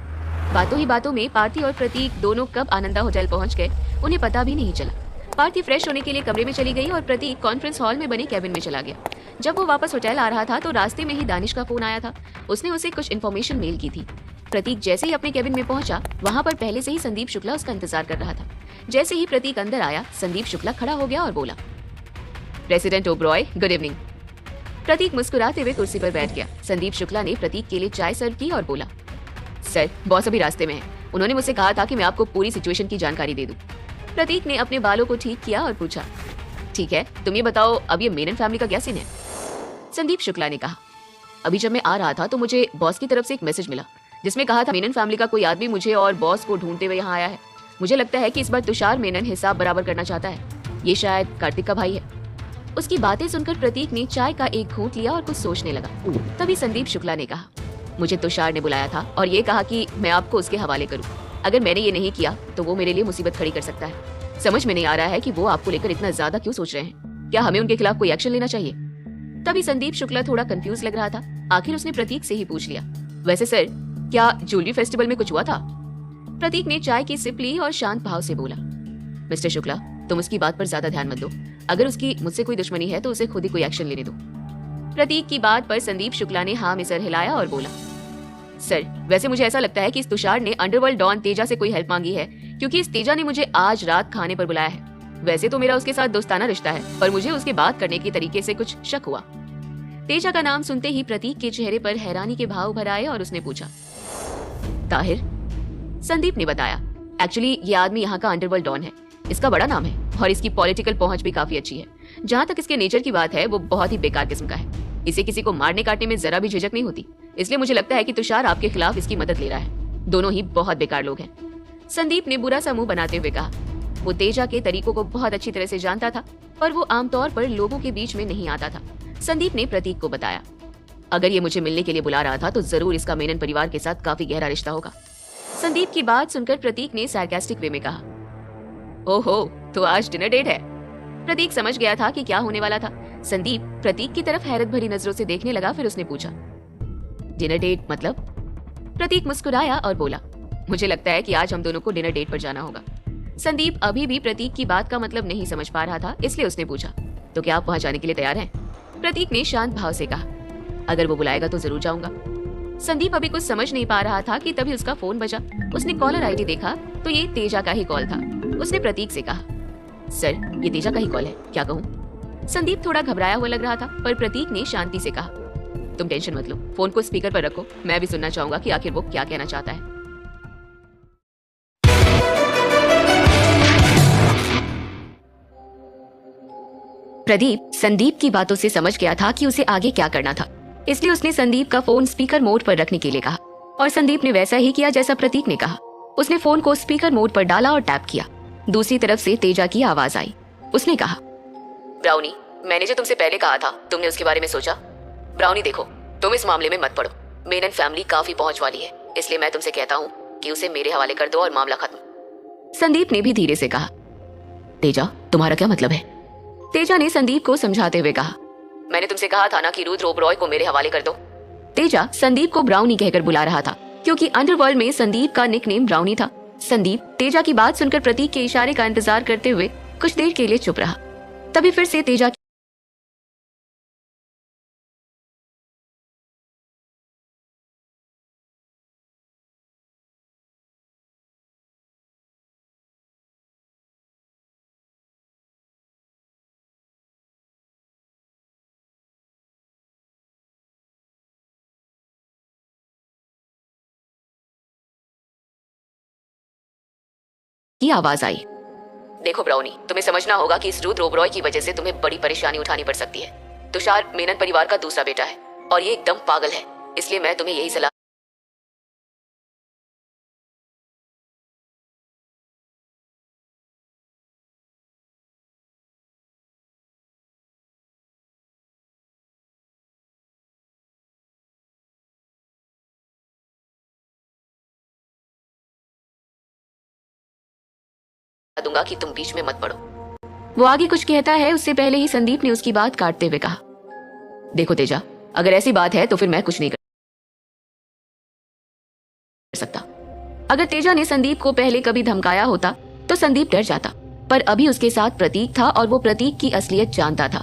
A: बातों ही बातों में पार्थी और प्रतीक दोनों कब आनंदा होटल पहुंच गए उन्हें पता भी नहीं चला। पार्थी फ्रेश होने के लिए कमरे में चली गई और प्रतीक कॉन्फ्रेंस हॉल में बने कैबिन में चला गया। जब वो वापस होटल आ रहा था तो रास्ते में ही दानिश का फोन आया था। उसने उसे कुछ इन्फॉर्मेशन मेल की थी। प्रतीक जैसे ही अपने कैबिन में पहुंचा, वहां पर पहले से ही संदीप शुक्ला उसका इंतजार कर रहा था। जैसे ही प्रतीक अंदर आया, संदीप शुक्ला खड़ा हो गया और बोला, प्रेसिडेंट ओब्रॉय, गुड इवनिंग। प्रतीक मुस्कुराते हुए कुर्सी पर बैठ गया। संदीप शुक्ला ने प्रतीक के लिए चाय सर्व की और बोला, सर बॉस अभी रास्ते में है, उन्होंने मुझसे कहा था कि मैं आपको पूरी सिचुएशन की जानकारी दे दूं। प्रतीक ने अपने बालों को ठीक किया और पूछा, ठीक है, तुम ये बताओ अब ये मेनन फैमिली का क्या सीन है? संदीप शुक्ला ने कहा, अभी जब मैं आ रहा था तो मुझे बॉस की तरफ से एक मैसेज मिला जिसमें कहा था मेनन फैमिली का कोई आदमी मुझे और बॉस को ढूंढते हुए यहाँ आया है। मुझे लगता है कि इस बार तुषार मेनन हिसाब बराबर करना चाहता है। ये शायद कार्तिक का भाई है। उसकी बातें सुनकर प्रतीक ने चाय का एक घूंट लिया और कुछ सोचने लगा। तभी संदीप शुक्ला ने कहा, मुझे तुषार ने बुलाया था और ये कहा कि मैं आपको उसके हवाले करूं। अगर मैंने ये नहीं किया तो वो मेरे लिए मुसीबत खड़ी कर सकता है। समझ में नहीं आ रहा है कि वो आपको लेकर इतना ज्यादा क्यों सोच रहे हैं। क्या हमें उनके खिलाफ कोई एक्शन लेना चाहिए? तभी संदीप शुक्ला थोड़ा कंफ्यूज लग रहा था। आखिर उसने प्रतीक से ही पूछ लिया, वैसे सर क्या ज्वेलरी फेस्टिवल में कुछ हुआ था? प्रतीक ने चाय की सिप ली और शांत भाव से बोला, मिस्टर शुक्ला, तुम उसकी बात पर ज्यादा ध्यान मत दो। अगर उसकी मुझसे कोई दुश्मनी है तो उसे खुद ही कोई एक्शन लेने दो। प्रतीक की बात पर संदीप शुक्ला ने हाँ में सर हिलाया और बोला, सर वैसे मुझे ऐसा लगता है कि इस तुषार ने अंडरवर्ल्ड डॉन तेजा से कोई हेल्प मांगी है, क्योंकि इस तेजा ने मुझे आज रात खाने पर बुलाया है। वैसे तो मेरा उसके साथ दोस्ताना रिश्ता है, पर मुझे उसके बात करने के तरीके से कुछ शक हुआ। तेजा का नाम सुनते ही प्रतीक के चेहरे पर हैरानी के भाव भर आए और उसने पूछा, ताहिर? संदीप ने बताया, एक्चुअली ये आदमी यहाँ का अंडरवर्ल्ड डॉन है। इसका बड़ा नाम है और इसकी पॉलिटिकल पहुंच भी काफी अच्छी है। जहाँ तक इसके नेचर की बात है, वो बहुत ही बेकार किस्म का है। इसे किसी को मारने काटने में जरा भी झिझक नहीं होती। इसलिए मुझे लगता है कि तुषार आपके खिलाफ इसकी मदद ले रहा है। दोनों ही बहुत बेकार लोग हैं। संदीप ने बुरा सा मुंह बनाते हुए कहा। वो तेजा के तरीकों को बहुत अच्छी तरह से जानता था, पर वो आमतौर पर लोगों के बीच में नहीं आता था। संदीप ने प्रतीक को बताया, अगर ये मुझे मिलने के लिए बुला रहा था तो जरूर इसका मेनन परिवार के साथ काफी गहरा रिश्ता होगा। संदीप की बात सुनकर प्रतीक ने सार्कास्टिक वे में कहा, ओहो, तो आज डिनर डेट है। प्रतीक समझ गया था कि क्या होने वाला था। संदीप प्रतीक की तरफ हैरत भरी नजरों से देखने लगा, फिर उसने पूछा, डिनर डेट मतलब? प्रतीक मुस्कुराया और बोला, मुझे लगता है कि आज हम दोनों को डिनर डेट पर जाना होगा। संदीप अभी भी प्रतीक की बात का मतलब नहीं समझ पा रहा था, इसलिए उसने पूछा, तो क्या आप वहां जाने के लिए तैयार हैं? प्रतीक ने शांत भाव से कहा, अगर वो बुलाएगा तो जरूर जाऊंगा। संदीप अभी कुछ समझ नहीं पा रहा था कि तभी उसका फोन बजा। उसने कॉलर आईडी देखा तो ये तेजा का ही कॉल था। उसने प्रतीक से कहा, सर ये तेजा का ही कॉल है, क्या कहूँ? संदीप थोड़ा घबराया हुआ लग रहा था, पर प्रतीक ने शांति से कहा, तुम टेंशन मत लो, फोन को स्पीकर पर रखो, मैं भी सुनना चाहूंगा कि आखिर वो क्या कहना चाहता है। प्रदीप संदीप की बातों से समझ गया था कि उसे आगे क्या करना था, इसलिए उसने संदीप का फोन स्पीकर मोड पर रखने के लिए कहा और संदीप ने वैसा ही किया जैसा प्रतीक ने कहा। उसने फोन को स्पीकर मोड पर डाला और टैप किया। दूसरी तरफ से तेजा की आवाज आई। उसने कहा, ब्राउनी, मैंने जो तुमसे पहले कहा था, तुमने उसके बारे में सोचा? ब्राउनी देखो, तुम इस मामले में मत पड़ो। मेनन फैमिली काफी पहुंच वाली है, इसलिए मैं तुमसे कहता हूँ कि उसे मेरे हवाले कर दो और मामला खत्म। संदीप ने भी धीरे से कहा। तेजा, तुम्हारा क्या मतलब है? तेजा ने संदीप को समझाते हुए कहा, मैंने तुमसे कहा था ना कि रुद्र ओबरॉय को मेरे हवाले कर दो। तेजा संदीप को ब्राउनी कहकर बुला रहा था, क्योंकि अंडरवर्ल्ड में संदीप का निकनेम ब्राउनी था। संदीप तेजा की बात सुनकर प्रतीक के इशारे का इंतजार करते हुए कुछ देर के लिए चुप रहा। तभी फिर से तेजा की आवाज आई। देखो ब्राउनी, तुम्हें समझना होगा कि इस रुद्र ओबरॉय की वजह से तुम्हें बड़ी परेशानी उठानी पड़ सकती है। तुषार मेनन परिवार का दूसरा बेटा है और ये एकदम पागल है, इसलिए मैं तुम्हें यही सलाह दूंगा कि तुम बीच में मत पड़ो। वो आगे कुछ कहता है, उससे पहले ही संदीप ने उसकी बात काटते हुए कहा, देखो तेजा, अगर ऐसी बात है तो फिर मैं कुछ नहीं कर सकता। अगर तेजा ने संदीप को पहले कभी धमकाया होता तो संदीप डर जाता, पर अभी उसके साथ प्रतीक था और वो प्रतीक की असलियत जानता था।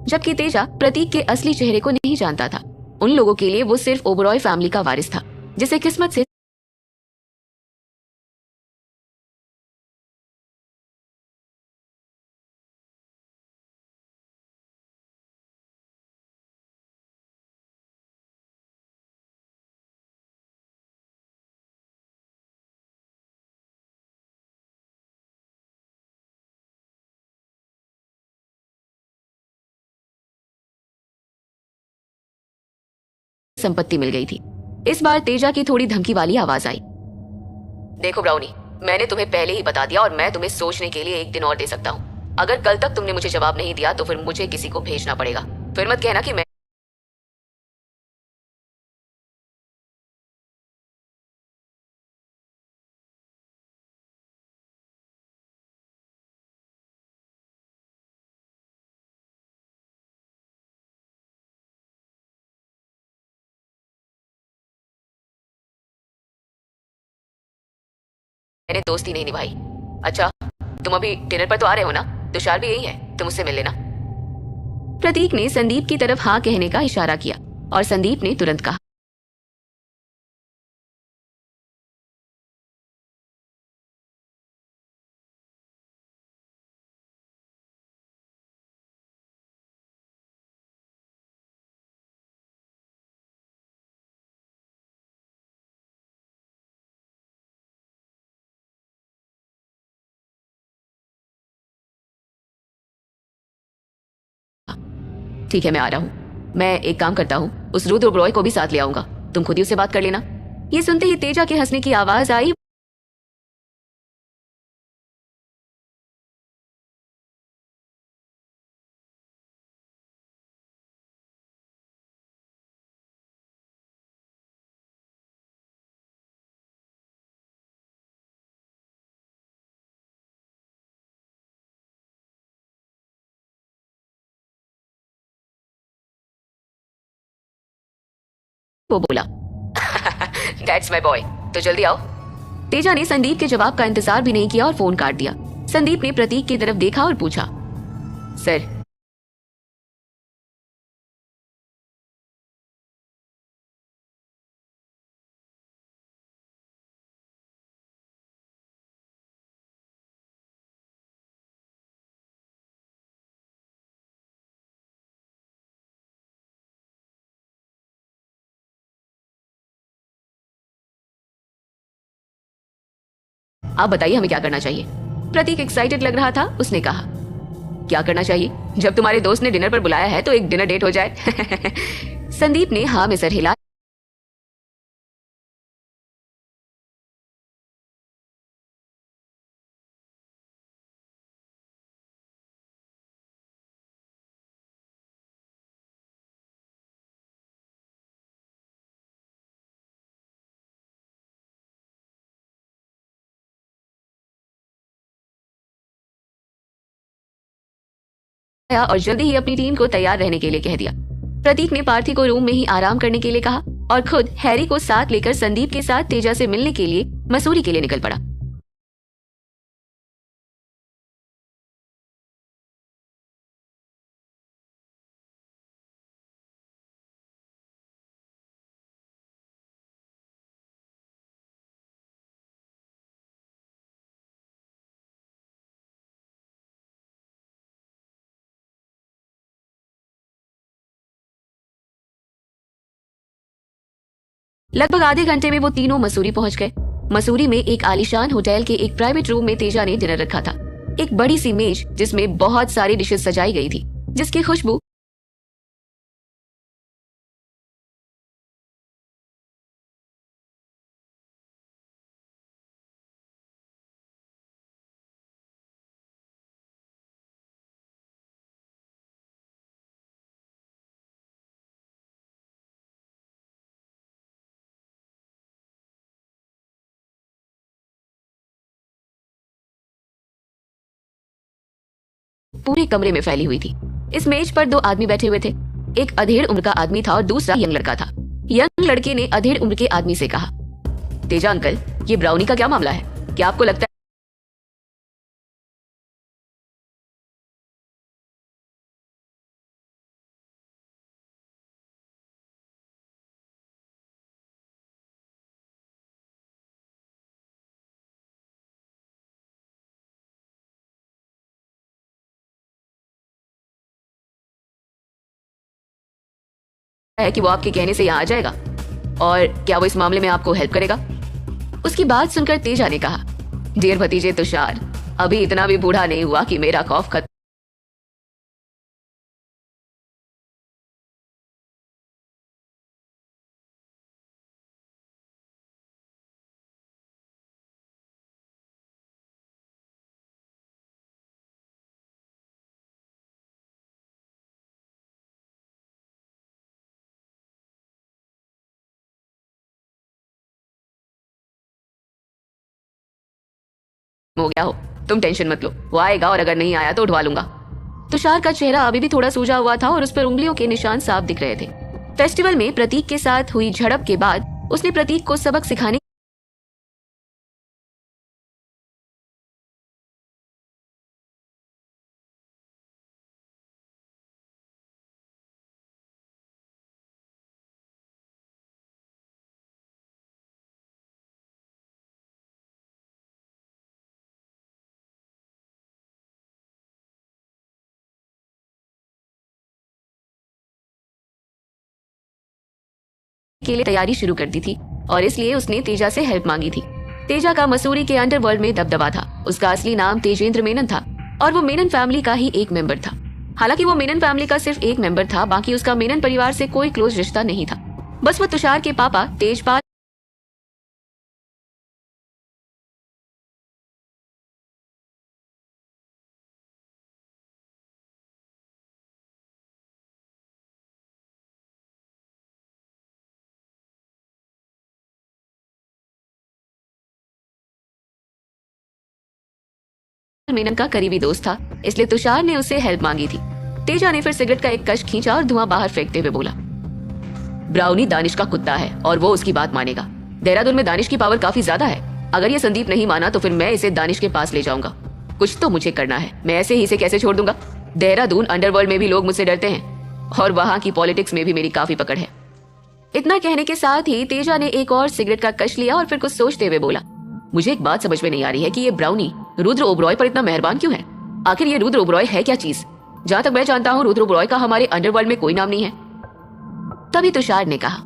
A: जबकि तेजा प्रतीक के असली चेहरे को नहीं जानता था। उन लोगों के लिए वो सिर्फ ओबरॉय फैमिली का वारिस था, जिसे किस्मत से संपत्ति मिल गई थी। इस बार तेजा की थोड़ी धमकी वाली आवाज आई। देखो ब्राउनी, मैंने तुम्हें पहले ही बता दिया और मैं तुम्हें सोचने के लिए एक दिन और दे सकता हूँ। अगर कल तक तुमने मुझे जवाब नहीं दिया तो फिर मुझे किसी को भेजना पड़ेगा। फिर मत कहना कि मैं मैंने दोस्ती नहीं निभाई। अच्छा, तुम अभी डिनर पर तो आ रहे हो ना? तुषार भी यही है, तुम उससे मिल लेना। प्रतीक ने संदीप की तरफ हाँ कहने का इशारा किया और संदीप ने तुरंत कहा, ठीक है मैं आ रहा हूँ। मैं एक काम करता हूँ, उस रुद्र ओबरॉय को भी साथ ले आऊंगा, तुम खुद ही उससे बात कर लेना। ये सुनते ही तेजा के हंसने की आवाज आई। वो बोला, दैट्स माय बॉय, तो जल्दी आओ। तेजा ने संदीप के जवाब का इंतजार भी नहीं किया और फोन काट दिया। संदीप ने प्रतीक की तरफ देखा और पूछा, सर आप बताइए हमें क्या करना चाहिए। प्रतीक एक्साइटेड लग रहा था। उसने कहा, क्या करना चाहिए? जब तुम्हारे दोस्त ने डिनर पर बुलाया है तो एक डिनर डेट हो जाए। संदीप ने हाँ में सर हिलाया और जल्दी ही अपनी टीम को तैयार रहने के लिए कह दिया। प्रतीक ने पार्थी को रूम में ही आराम करने के लिए कहा और खुद हैरी को साथ लेकर संदीप के साथ तेजा से मिलने के लिए मसूरी के लिए निकल पड़ा। लगभग आधे घंटे में वो तीनों मसूरी पहुंच गए। मसूरी में एक आलीशान होटल के एक प्राइवेट रूम में तेजा ने डिनर रखा था। एक बड़ी सी मेज जिसमें बहुत सारी डिशेस सजाई गई थी, जिसकी खुशबू पूरे कमरे में फैली हुई थी। इस मेज पर दो आदमी बैठे हुए थे। एक अधेड़ उम्र का आदमी था और दूसरा यंग लड़का था। यंग लड़के ने अधेड़ उम्र के आदमी से कहा, तेजा अंकल, ये ब्राउनी का क्या मामला है? क्या आपको लगता है कि वो आपके कहने से यहाँ आ जाएगा? और क्या वो इस मामले में आपको हेल्प करेगा? उसकी बात सुनकर तेजा ने कहा, डियर भतीजे तुषार, अभी इतना भी बूढ़ा नहीं हुआ कि मेरा खौफ खत्म हो गया हो। तुम टेंशन मत लो, वो आएगा और अगर नहीं आया तो उठवा लूंगा। तुषार का चेहरा अभी भी थोड़ा सूजा हुआ था और उस पर उंगलियों के निशान साफ दिख रहे थे। फेस्टिवल में प्रतीक के साथ हुई झड़प के बाद उसने प्रतीक को सबक सिखाने के लिए तैयारी शुरू कर दी थी और इसलिए उसने तेजा से हेल्प मांगी थी। तेजा का मसूरी के अंडरवर्ल्ड में दबदबा था। उसका असली नाम तेजेंद्र मेनन था और वो मेनन फैमिली का ही एक मेंबर था। हालांकि वो मेनन फैमिली का सिर्फ एक मेंबर था, बाकी उसका मेनन परिवार से कोई क्लोज रिश्ता नहीं था। बस वो तुषार के पापा तेजपाल मेनन का करीबी दोस्त था, इसलिए तुषार ने उससे हेल्प मांगी थी। तेजा ने फिर सिगरेट का एक कश खींचा और धुआं बाहर फेंकते हुए बोला, ब्राउनी दानिश का कुत्ता है और वो उसकी बात मानेगा। देहरादून में दानिश की पावर काफी ज्यादा है। अगर ये संदीप नहीं माना तो फिर मैं इसे दानिश के पास ले जाऊंगा। कुछ तो मुझे करना है, मैं ऐसे ही इसे कैसे छोड़ दूंगा। देहरादून अंडरवर्ल्ड में भी लोग मुझसे डरते हैं और वहां की पॉलिटिक्स में भी मेरी काफी पकड़ है। इतना कहने के साथ ही तेजा ने एक और सिगरेट का कश लिया और फिर कुछ सोचते हुए बोला, मुझे एक बात समझ में नहीं आ रही है कि ये ब्राउनी रुद्र ओबरॉय पर इतना मेहरबान क्यों है। आखिर ये रुद्र ओबरॉय है क्या चीज? जहां तक मैं जानता हूँ रुद्र ओबरॉय का हमारे अंडरवर्ल्ड में कोई नाम नहीं है। तभी तुषार ने कहा,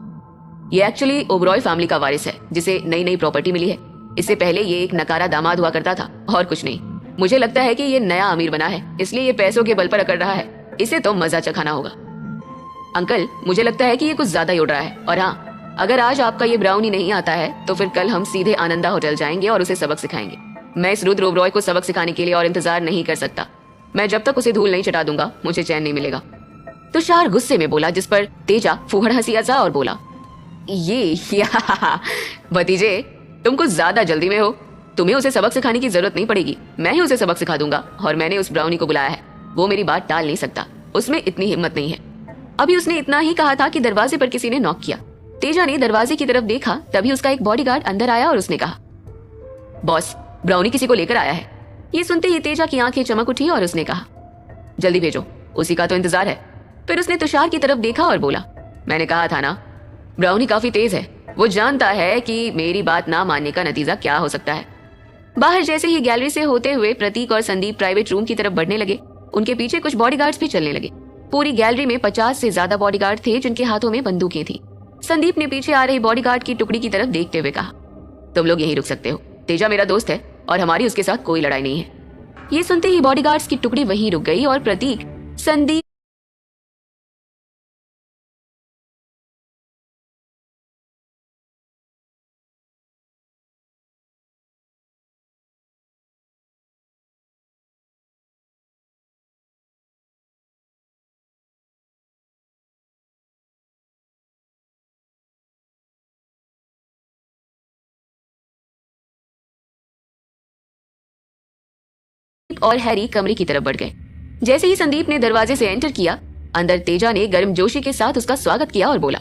A: ये एक्चुअली ओबरॉय फैमिली का वारिस है जिसे नई नई प्रॉपर्टी मिली है। इससे पहले ये एक नकारा दामाद हुआ करता था और कुछ नहीं। मुझे लगता है कि ये नया अमीर बना है, इसलिए ये पैसों के बल पर अकड़ रहा है। इसे तो मजा चखाना होगा। अंकल, मुझे लगता है कि ये कुछ ज्यादा ही उड़ रहा है। और हाँ, अगर आज आपका ये ब्राउनी नहीं आता है तो फिर कल हम सीधे आनंदा होटल जाएंगे और उसे सबक सिखाएंगे। मैं इस रुद्र ओबरॉय को सबक सिखाने के लिए और इंतजार नहीं कर सकता। मैं जब तक उसे धूल नहीं चटा दूंगा मुझे चैन नहीं मिलेगा। तुषार गुस्से में बोला, जिस पर तेजा फूहड़ हंसी सा और बोला, ये भतीजे, तुम कुछ ज्यादा जल्दी में हो। तुम्हें उसे सबक सिखाने की जरूरत नहीं पड़ेगी, मैं ही उसे सबक सिखा दूंगा। और मैंने उस ब्राउनी को बुलाया है, वो मेरी बात टाल नहीं सकता, उसमें इतनी हिम्मत नहीं है। अभी उसने इतना ही कहा था कि दरवाजे पर किसी ने नॉक किया। तेजा ने दरवाजे की तरफ देखा, तभी उसका एक बॉडीगार्ड अंदर आया और उसने कहा, बॉस, ब्राउनी किसी को लेकर आया है। ये सुनते ही तेजा की आंखें चमक उठी और उसने कहा, जल्दी भेजो, उसी का तो इंतजार है। फिर उसने तुषार की तरफ देखा और बोला, मैंने कहा था ना, ब्राउनी काफी तेज है, वो जानता है कि मेरी बात ना मानने का नतीजा क्या हो सकता है। बाहर जैसे ही गैलरी से होते हुए प्रतीक और संदीप प्राइवेट रूम की तरफ बढ़ने लगे, उनके पीछे कुछ बॉडीगार्ड्स भी चलने लगे। पूरी गैलरी में 50 से ज्यादा बॉडीगार्ड थे जिनके हाथों में बंदूकें थी। संदीप ने पीछे आ रही बॉडीगार्ड की टुकड़ी की तरफ देखते हुए कहा, तुम लोग यहीं रुक सकते हो, तेजा मेरा दोस्त है और हमारी उसके साथ कोई लड़ाई नहीं है। ये सुनते ही बॉडीगार्ड्स की टुकड़ी वहीं रुक गई और प्रतीक, संदीप और हैरी कमरे की तरफ बढ़ गए। जैसे ही संदीप ने दरवाजे से एंटर किया, अंदर तेजा ने गर्मजोशी के साथ उसका स्वागत किया और बोला,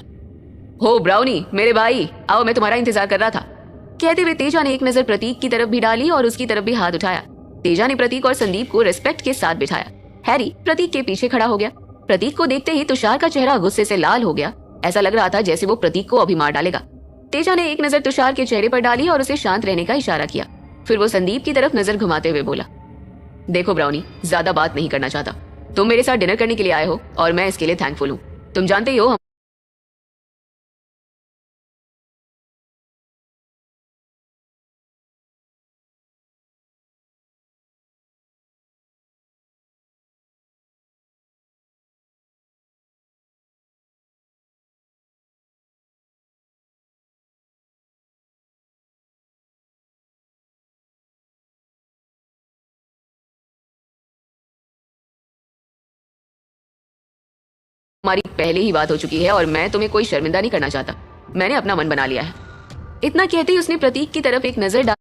A: हो ब्राउनी, मेरे भाई, आओ, मैं तुम्हारा इंतजार कर रहा था। कहते हुए तेजा ने एक नजर प्रतीक की तरफ भी डाली और उसकी तरफ भी हाथ उठाया। तेजा ने प्रतीक और संदीप को रिस्पेक्ट के साथ बिठाया। हैरी प्रतीक के पीछे खड़ा हो गया। प्रतीक को देखते ही तुषार का चेहरा गुस्से से लाल हो गया। ऐसा लग रहा था जैसे वो प्रतीक को अभी मार डालेगा। तेजा ने एक नजर तुषार के चेहरे पर डाली और उसे शांत रहने का इशारा किया। फिर वो संदीप की तरफ नजर घुमाते हुए बोला, देखो ब्राउनी, ज्यादा बात नहीं करना चाहता। तुम मेरे साथ डिनर करने के लिए आए हो और मैं इसके लिए थैंकफुल हूँ। तुम जानते ही हो हमारी पहले ही बात हो चुकी है और मैं तुम्हें कोई शर्मिंदा नहीं करना चाहता। मैंने अपना मन बना लिया है। इतना कहते ही उसने प्रतीक की तरफ एक नजर डाली,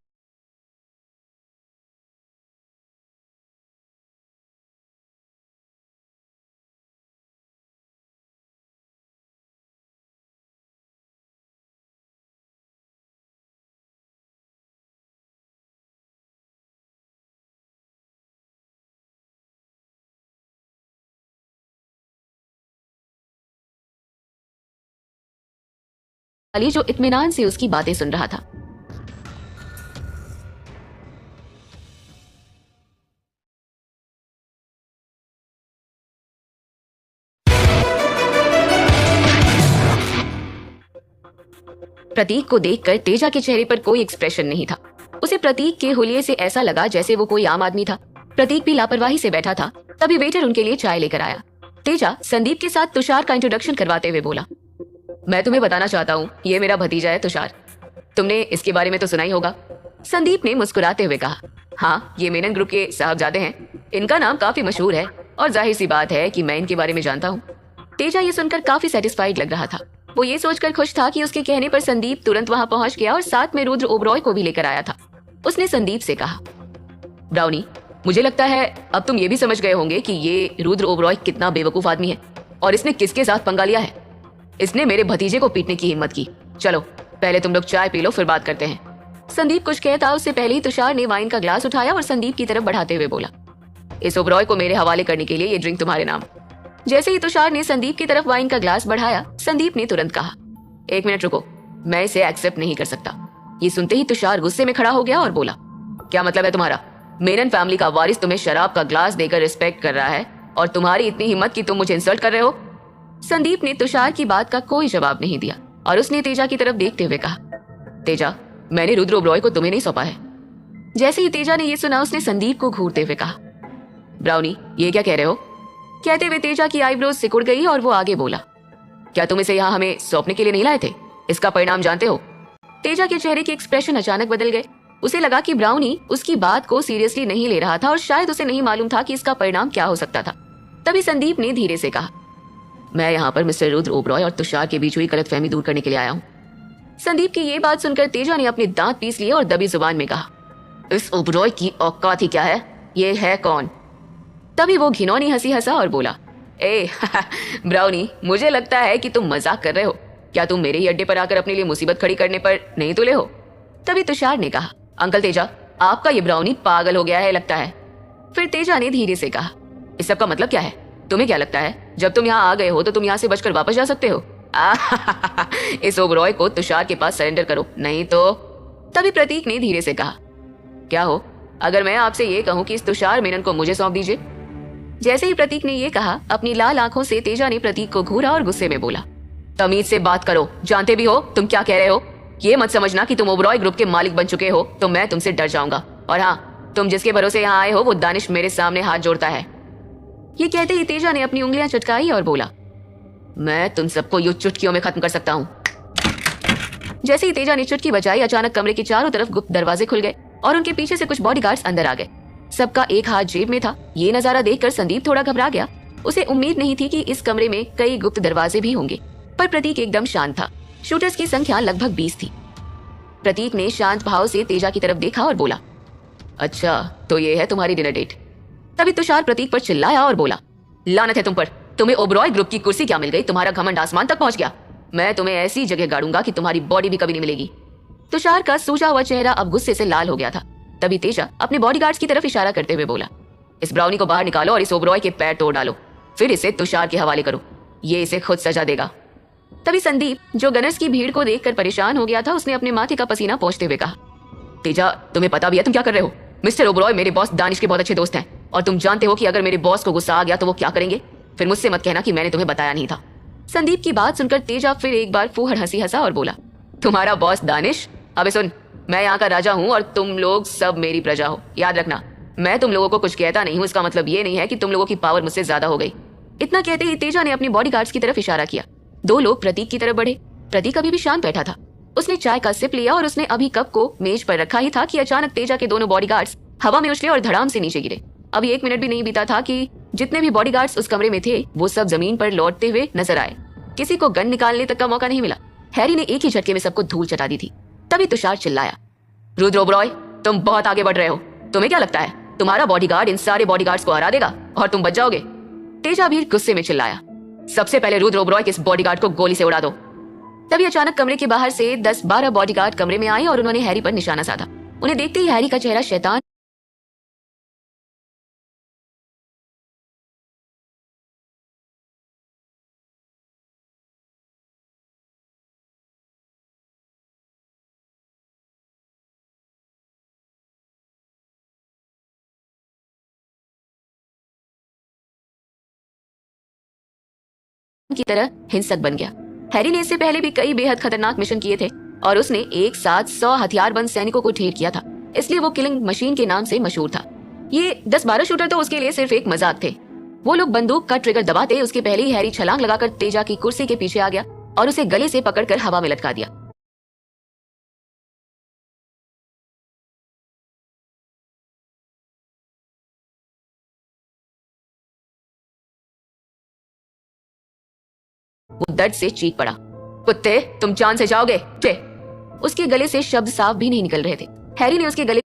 A: जो इत्मीनान से उसकी बातें सुन रहा था। प्रतीक को देखकर तेजा के चेहरे पर कोई एक्सप्रेशन नहीं था। उसे प्रतीक के हुलिये से ऐसा लगा जैसे वो कोई आम आदमी था। प्रतीक भी लापरवाही से बैठा था। तभी वेटर उनके लिए चाय लेकर आया। तेजा संदीप के साथ तुषार का इंट्रोडक्शन करवाते हुए बोला, मैं तुम्हें बताना चाहता हूँ, ये मेरा भतीजा है तुषार। तुमने इसके बारे में तो सुना ही होगा। संदीप ने मुस्कुराते हुए कहा, हाँ, ये मेनन ग्रुप के साहबजादे हैं। इनका नाम काफी मशहूर है और जाहिर सी बात है कि मैं इनके बारे में जानता हूँ। तेजा ये सुनकर काफी सेटिस्फाइड लग रहा था। वो ये सोचकर खुश था कि उसके कहने पर संदीप तुरंत वहां पहुंच गया और साथ में रुद्र ओबरॉय को भी लेकर आया था। उसने संदीप से कहा, ब्राउनी, मुझे लगता है अब तुम ये भी समझ गए होंगे कि ये रुद्र ओबरॉय कितना बेवकूफ आदमी है और इसने किसके साथ पंगा लिया है। इसने मेरे भतीजे को पीटने की हिम्मत की। चलो पहले तुम लोग चाय पी लो, फिर बात करते हैं। संदीप कुछ कहता उससे पहले ही तुषार ने वाइन का ग्लास उठाया और संदीप की तरफ बढ़ाते हुए बोला, इस ओबरॉय को मेरे हवाले करने के लिए ये ड्रिंक तुम्हारे नाम। जैसे ही तुषार ने संदीप की तरफ वाइन का ग्लास बढ़ाया, संदीप ने तुरंत कहा, एक मिनट रुको, मैं इसे एक्सेप्ट नहीं कर सकता। ये सुनते ही तुषार गुस्से में खड़ा हो गया और बोला, क्या मतलब है तुम्हारा? मेनन फैमिली का वारिस तुम्हें शराब का ग्लास देकर रिस्पेक्ट कर रहा है और तुम्हारी इतनी हिम्मत कि तुम मुझे इंसल्ट कर रहे हो? संदीप ने तुषार की बात का कोई जवाब नहीं दिया और उसने तेजा की तरफ देखते हुए कहा, तेजा, मैंने रुद्र ओबरॉय को तुम्हें नहीं सौंपा है। जैसे ही तेजा ने यह सुना उसने संदीप को घूरते हुए कहा, ब्राउनी ये क्या कह रहे हो? कहते हुए तेजा की आईब्रोज सिकुड़ गई और वो आगे बोला, क्या तुम इसे यहाँ हमें सौंपने के लिए नहीं लाए थे? इसका परिणाम जानते हो? तेजा के चेहरे के एक्सप्रेशन अचानक बदल गए। उसे लगा कि ब्राउनी उसकी बात को सीरियसली नहीं ले रहा था और शायद उसे नहीं मालूम था कि इसका परिणाम क्या हो सकता था। तभी संदीप ने धीरे से कहा, मैं यहाँ पर मिस्टर रुद्र ओबरॉय और तुषार के बीच हुई गलतफहमी दूर करने के लिए आया हूँ। संदीप की ये बात सुनकर तेजा ने अपने दांत पीस लिए और दबी जुबान में कहा, इस ओबरॉय की औकात ही क्या है? ये है कौन? तभी वो घिनौनी हंसी हंसा और बोला, ए ब्राउनी, मुझे लगता है कि तुम मजाक कर रहे हो। क्या तुम मेरे ही अड्डे पर आकर अपने लिए मुसीबत खड़ी करने पर नहीं तुले हो? तभी तुषार ने कहा, अंकल तेजा, आपका ये ब्राउनी पागल हो गया है लगता है। फिर तेजा ने धीरे से कहा, इस सब का मतलब क्या है? तुम्हें क्या लगता है जब तुम यहाँ आ गए हो तो तुम यहाँ से बचकर वापस जा सकते हो? इस ओबरॉय को तुषार के पास सरेंडर करो, नहीं तो। तभी प्रतीक ने धीरे से कहा, क्या हो अगर मैं आपसे ये कहूं कि इस तुषार मेनन को मुझे सौंप दीजिए? जैसे ही प्रतीक ने ये कहा, अपनी लाल आंखों से तेजा ने प्रतीक को घूरा और गुस्से में बोला, तमीज से बात करो, जानते भी हो तुम क्या कह रहे हो? ये मत समझना कि तुम ओबरॉय ग्रुप के मालिक बन चुके हो तो मैं तुमसे डर जाऊंगा। और हाँ, तुम जिसके भरोसे यहाँ आए हो वो दानिश मेरे सामने हाथ जोड़ता है। ये कहते ही तेजा ने अपनी उंगलियां चटकाई और बोला, मैं तुम सबको यूं चुटकियों में खत्म कर सकता हूँ। जैसे ही तेजा ने चुटकी बजाई, अचानक कमरे के चारों तरफ गुप्त दरवाजे खुल गए और उनके पीछे से कुछ बॉडीगार्ड्स अंदर आ गए। सबका एक हाथ जेब में था। ये नजारा देखकर संदीप थोड़ा घबरा गया। उसे उम्मीद नहीं थी कि इस कमरे में कई गुप्त दरवाजे भी होंगे, पर प्रतीक एकदम शांत था। शूटर्स की संख्या लगभग 20 थी। प्रतीक ने शांत भाव से तेजा की तरफ देखा और बोला, अच्छा तो ये है तुम्हारी डिनर डेट? तभी तुषार प्रतीक पर चिल्लाया और बोला, लानत है तुम पर, तुम्हें ओबरॉय ग्रुप की कुर्सी क्या मिल गई? तुम्हारा घमंड आसमान तक पहुंच गया। मैं तुम्हें ऐसी जगह गाड़ूंगा कि तुम्हारी बॉडी भी कभी नहीं मिलेगी। तुषार का सूजा हुआ चेहरा अब गुस्से से लाल हो गया था। तभी तेजा अपने बॉडीगार्ड्स की तरफ इशारा करते हुए बोला, इस ब्राउनी को बाहर निकालो और इस ओबरॉय के पैर तोड़ डालो, फिर इसे तुषार के हवाले करो, ये इसे खुद सजा देगा। तभी संदीप, जो गनर्स की भीड़ को देखकर परेशान हो गया था, उसने अपने माथे का पसीना पोंछते हुए कहा, तेजा तुम्हें पता भी है तुम क्या कर रहे हो? मिस्टर ओबरॉय मेरे बॉस दानिश के बहुत अच्छे दोस्त हैं और तुम जानते हो कि अगर मेरे बॉस को गुस्सा आ गया तो वो क्या करेंगे। फिर मुझसे मत कहना कि मैंने तुम्हें बताया नहीं था। संदीप की बात सुनकर तेजा फिर एक बार फूहड़ हंसी हंसा और बोला, तुम्हारा बॉस दानिश? अबे सुन, मैं यहाँ का राजा हूँ और तुम लोग सब मेरी प्रजा हो। याद रखना, मैं तुम लोगों को कुछ कहता नहीं हूँ, इसका मतलब ये नहीं है कि तुम लोगों की पावर मुझसे ज्यादा हो गई। इतना कहते ही तेजा ने अपने बॉडीगार्ड्स की तरफ इशारा किया। 2 लोग प्रतीक की तरफ बढ़े। प्रतीक अभी भी शांत बैठा था। उसने चाय का सिप लिया और उसने अभी कप को मेज पर रखा ही था कि अचानक तेजा के दोनों बॉडीगार्ड्स हवा में उछले और धड़ाम से नीचे गिरे। अभी 1 मिनट भी नहीं बीता था कि जितने भी बॉडीगार्ड्स उस कमरे में थे वो सब जमीन पर लौटते हुए नजर आए। किसी को गन निकालने तक का मौका नहीं मिला। हैरी ने एक ही झटके में सबको धूल चटा दी थी। तभी तुषार चिल्लाया, रुद्र ओबरॉय, तुम बहुत आगे बढ़ रहे हो। तुम्हें क्या लगता है तुम्हारा बॉडीगार्ड इन सारे बॉडीगार्ड्स को हरा देगा और तुम बच जाओगे? तेजा भी गुस्से में चिल्लाया, सबसे पहले रुद्र ओबरॉय के इस बॉडीगार्ड को गोली से उड़ा दो। तभी अचानक कमरे के बाहर से 10-12 बॉडीगार्ड कमरे में आए और उन्होंने हैरी पर निशाना साधा। उन्हें देखते ही हैरी का चेहरा शैतान की तरह हिंसक बन गया। हैरी ने इससे पहले भी कई बेहद खतरनाक मिशन किए थे और उसने एक साथ 100 हथियारबंद सैनिकों को ढेर किया था, इसलिए वो किलिंग मशीन के नाम से मशहूर था। ये 10-12 शूटर तो उसके लिए सिर्फ एक मजाक थे। वो लोग बंदूक का ट्रिगर दबाते उसके पहले ही हैरी छलांग लगाकर तेजा की कुर्सी के पीछे आ गया और उसे गले से पकड़कर हवा में लटका दिया। वो दर्द से चीख पड़ा, कुत्ते तुम जान से जाओगे। उसके गले से शब्द साफ भी नहीं निकल रहे थे। हैरी ने उसके गले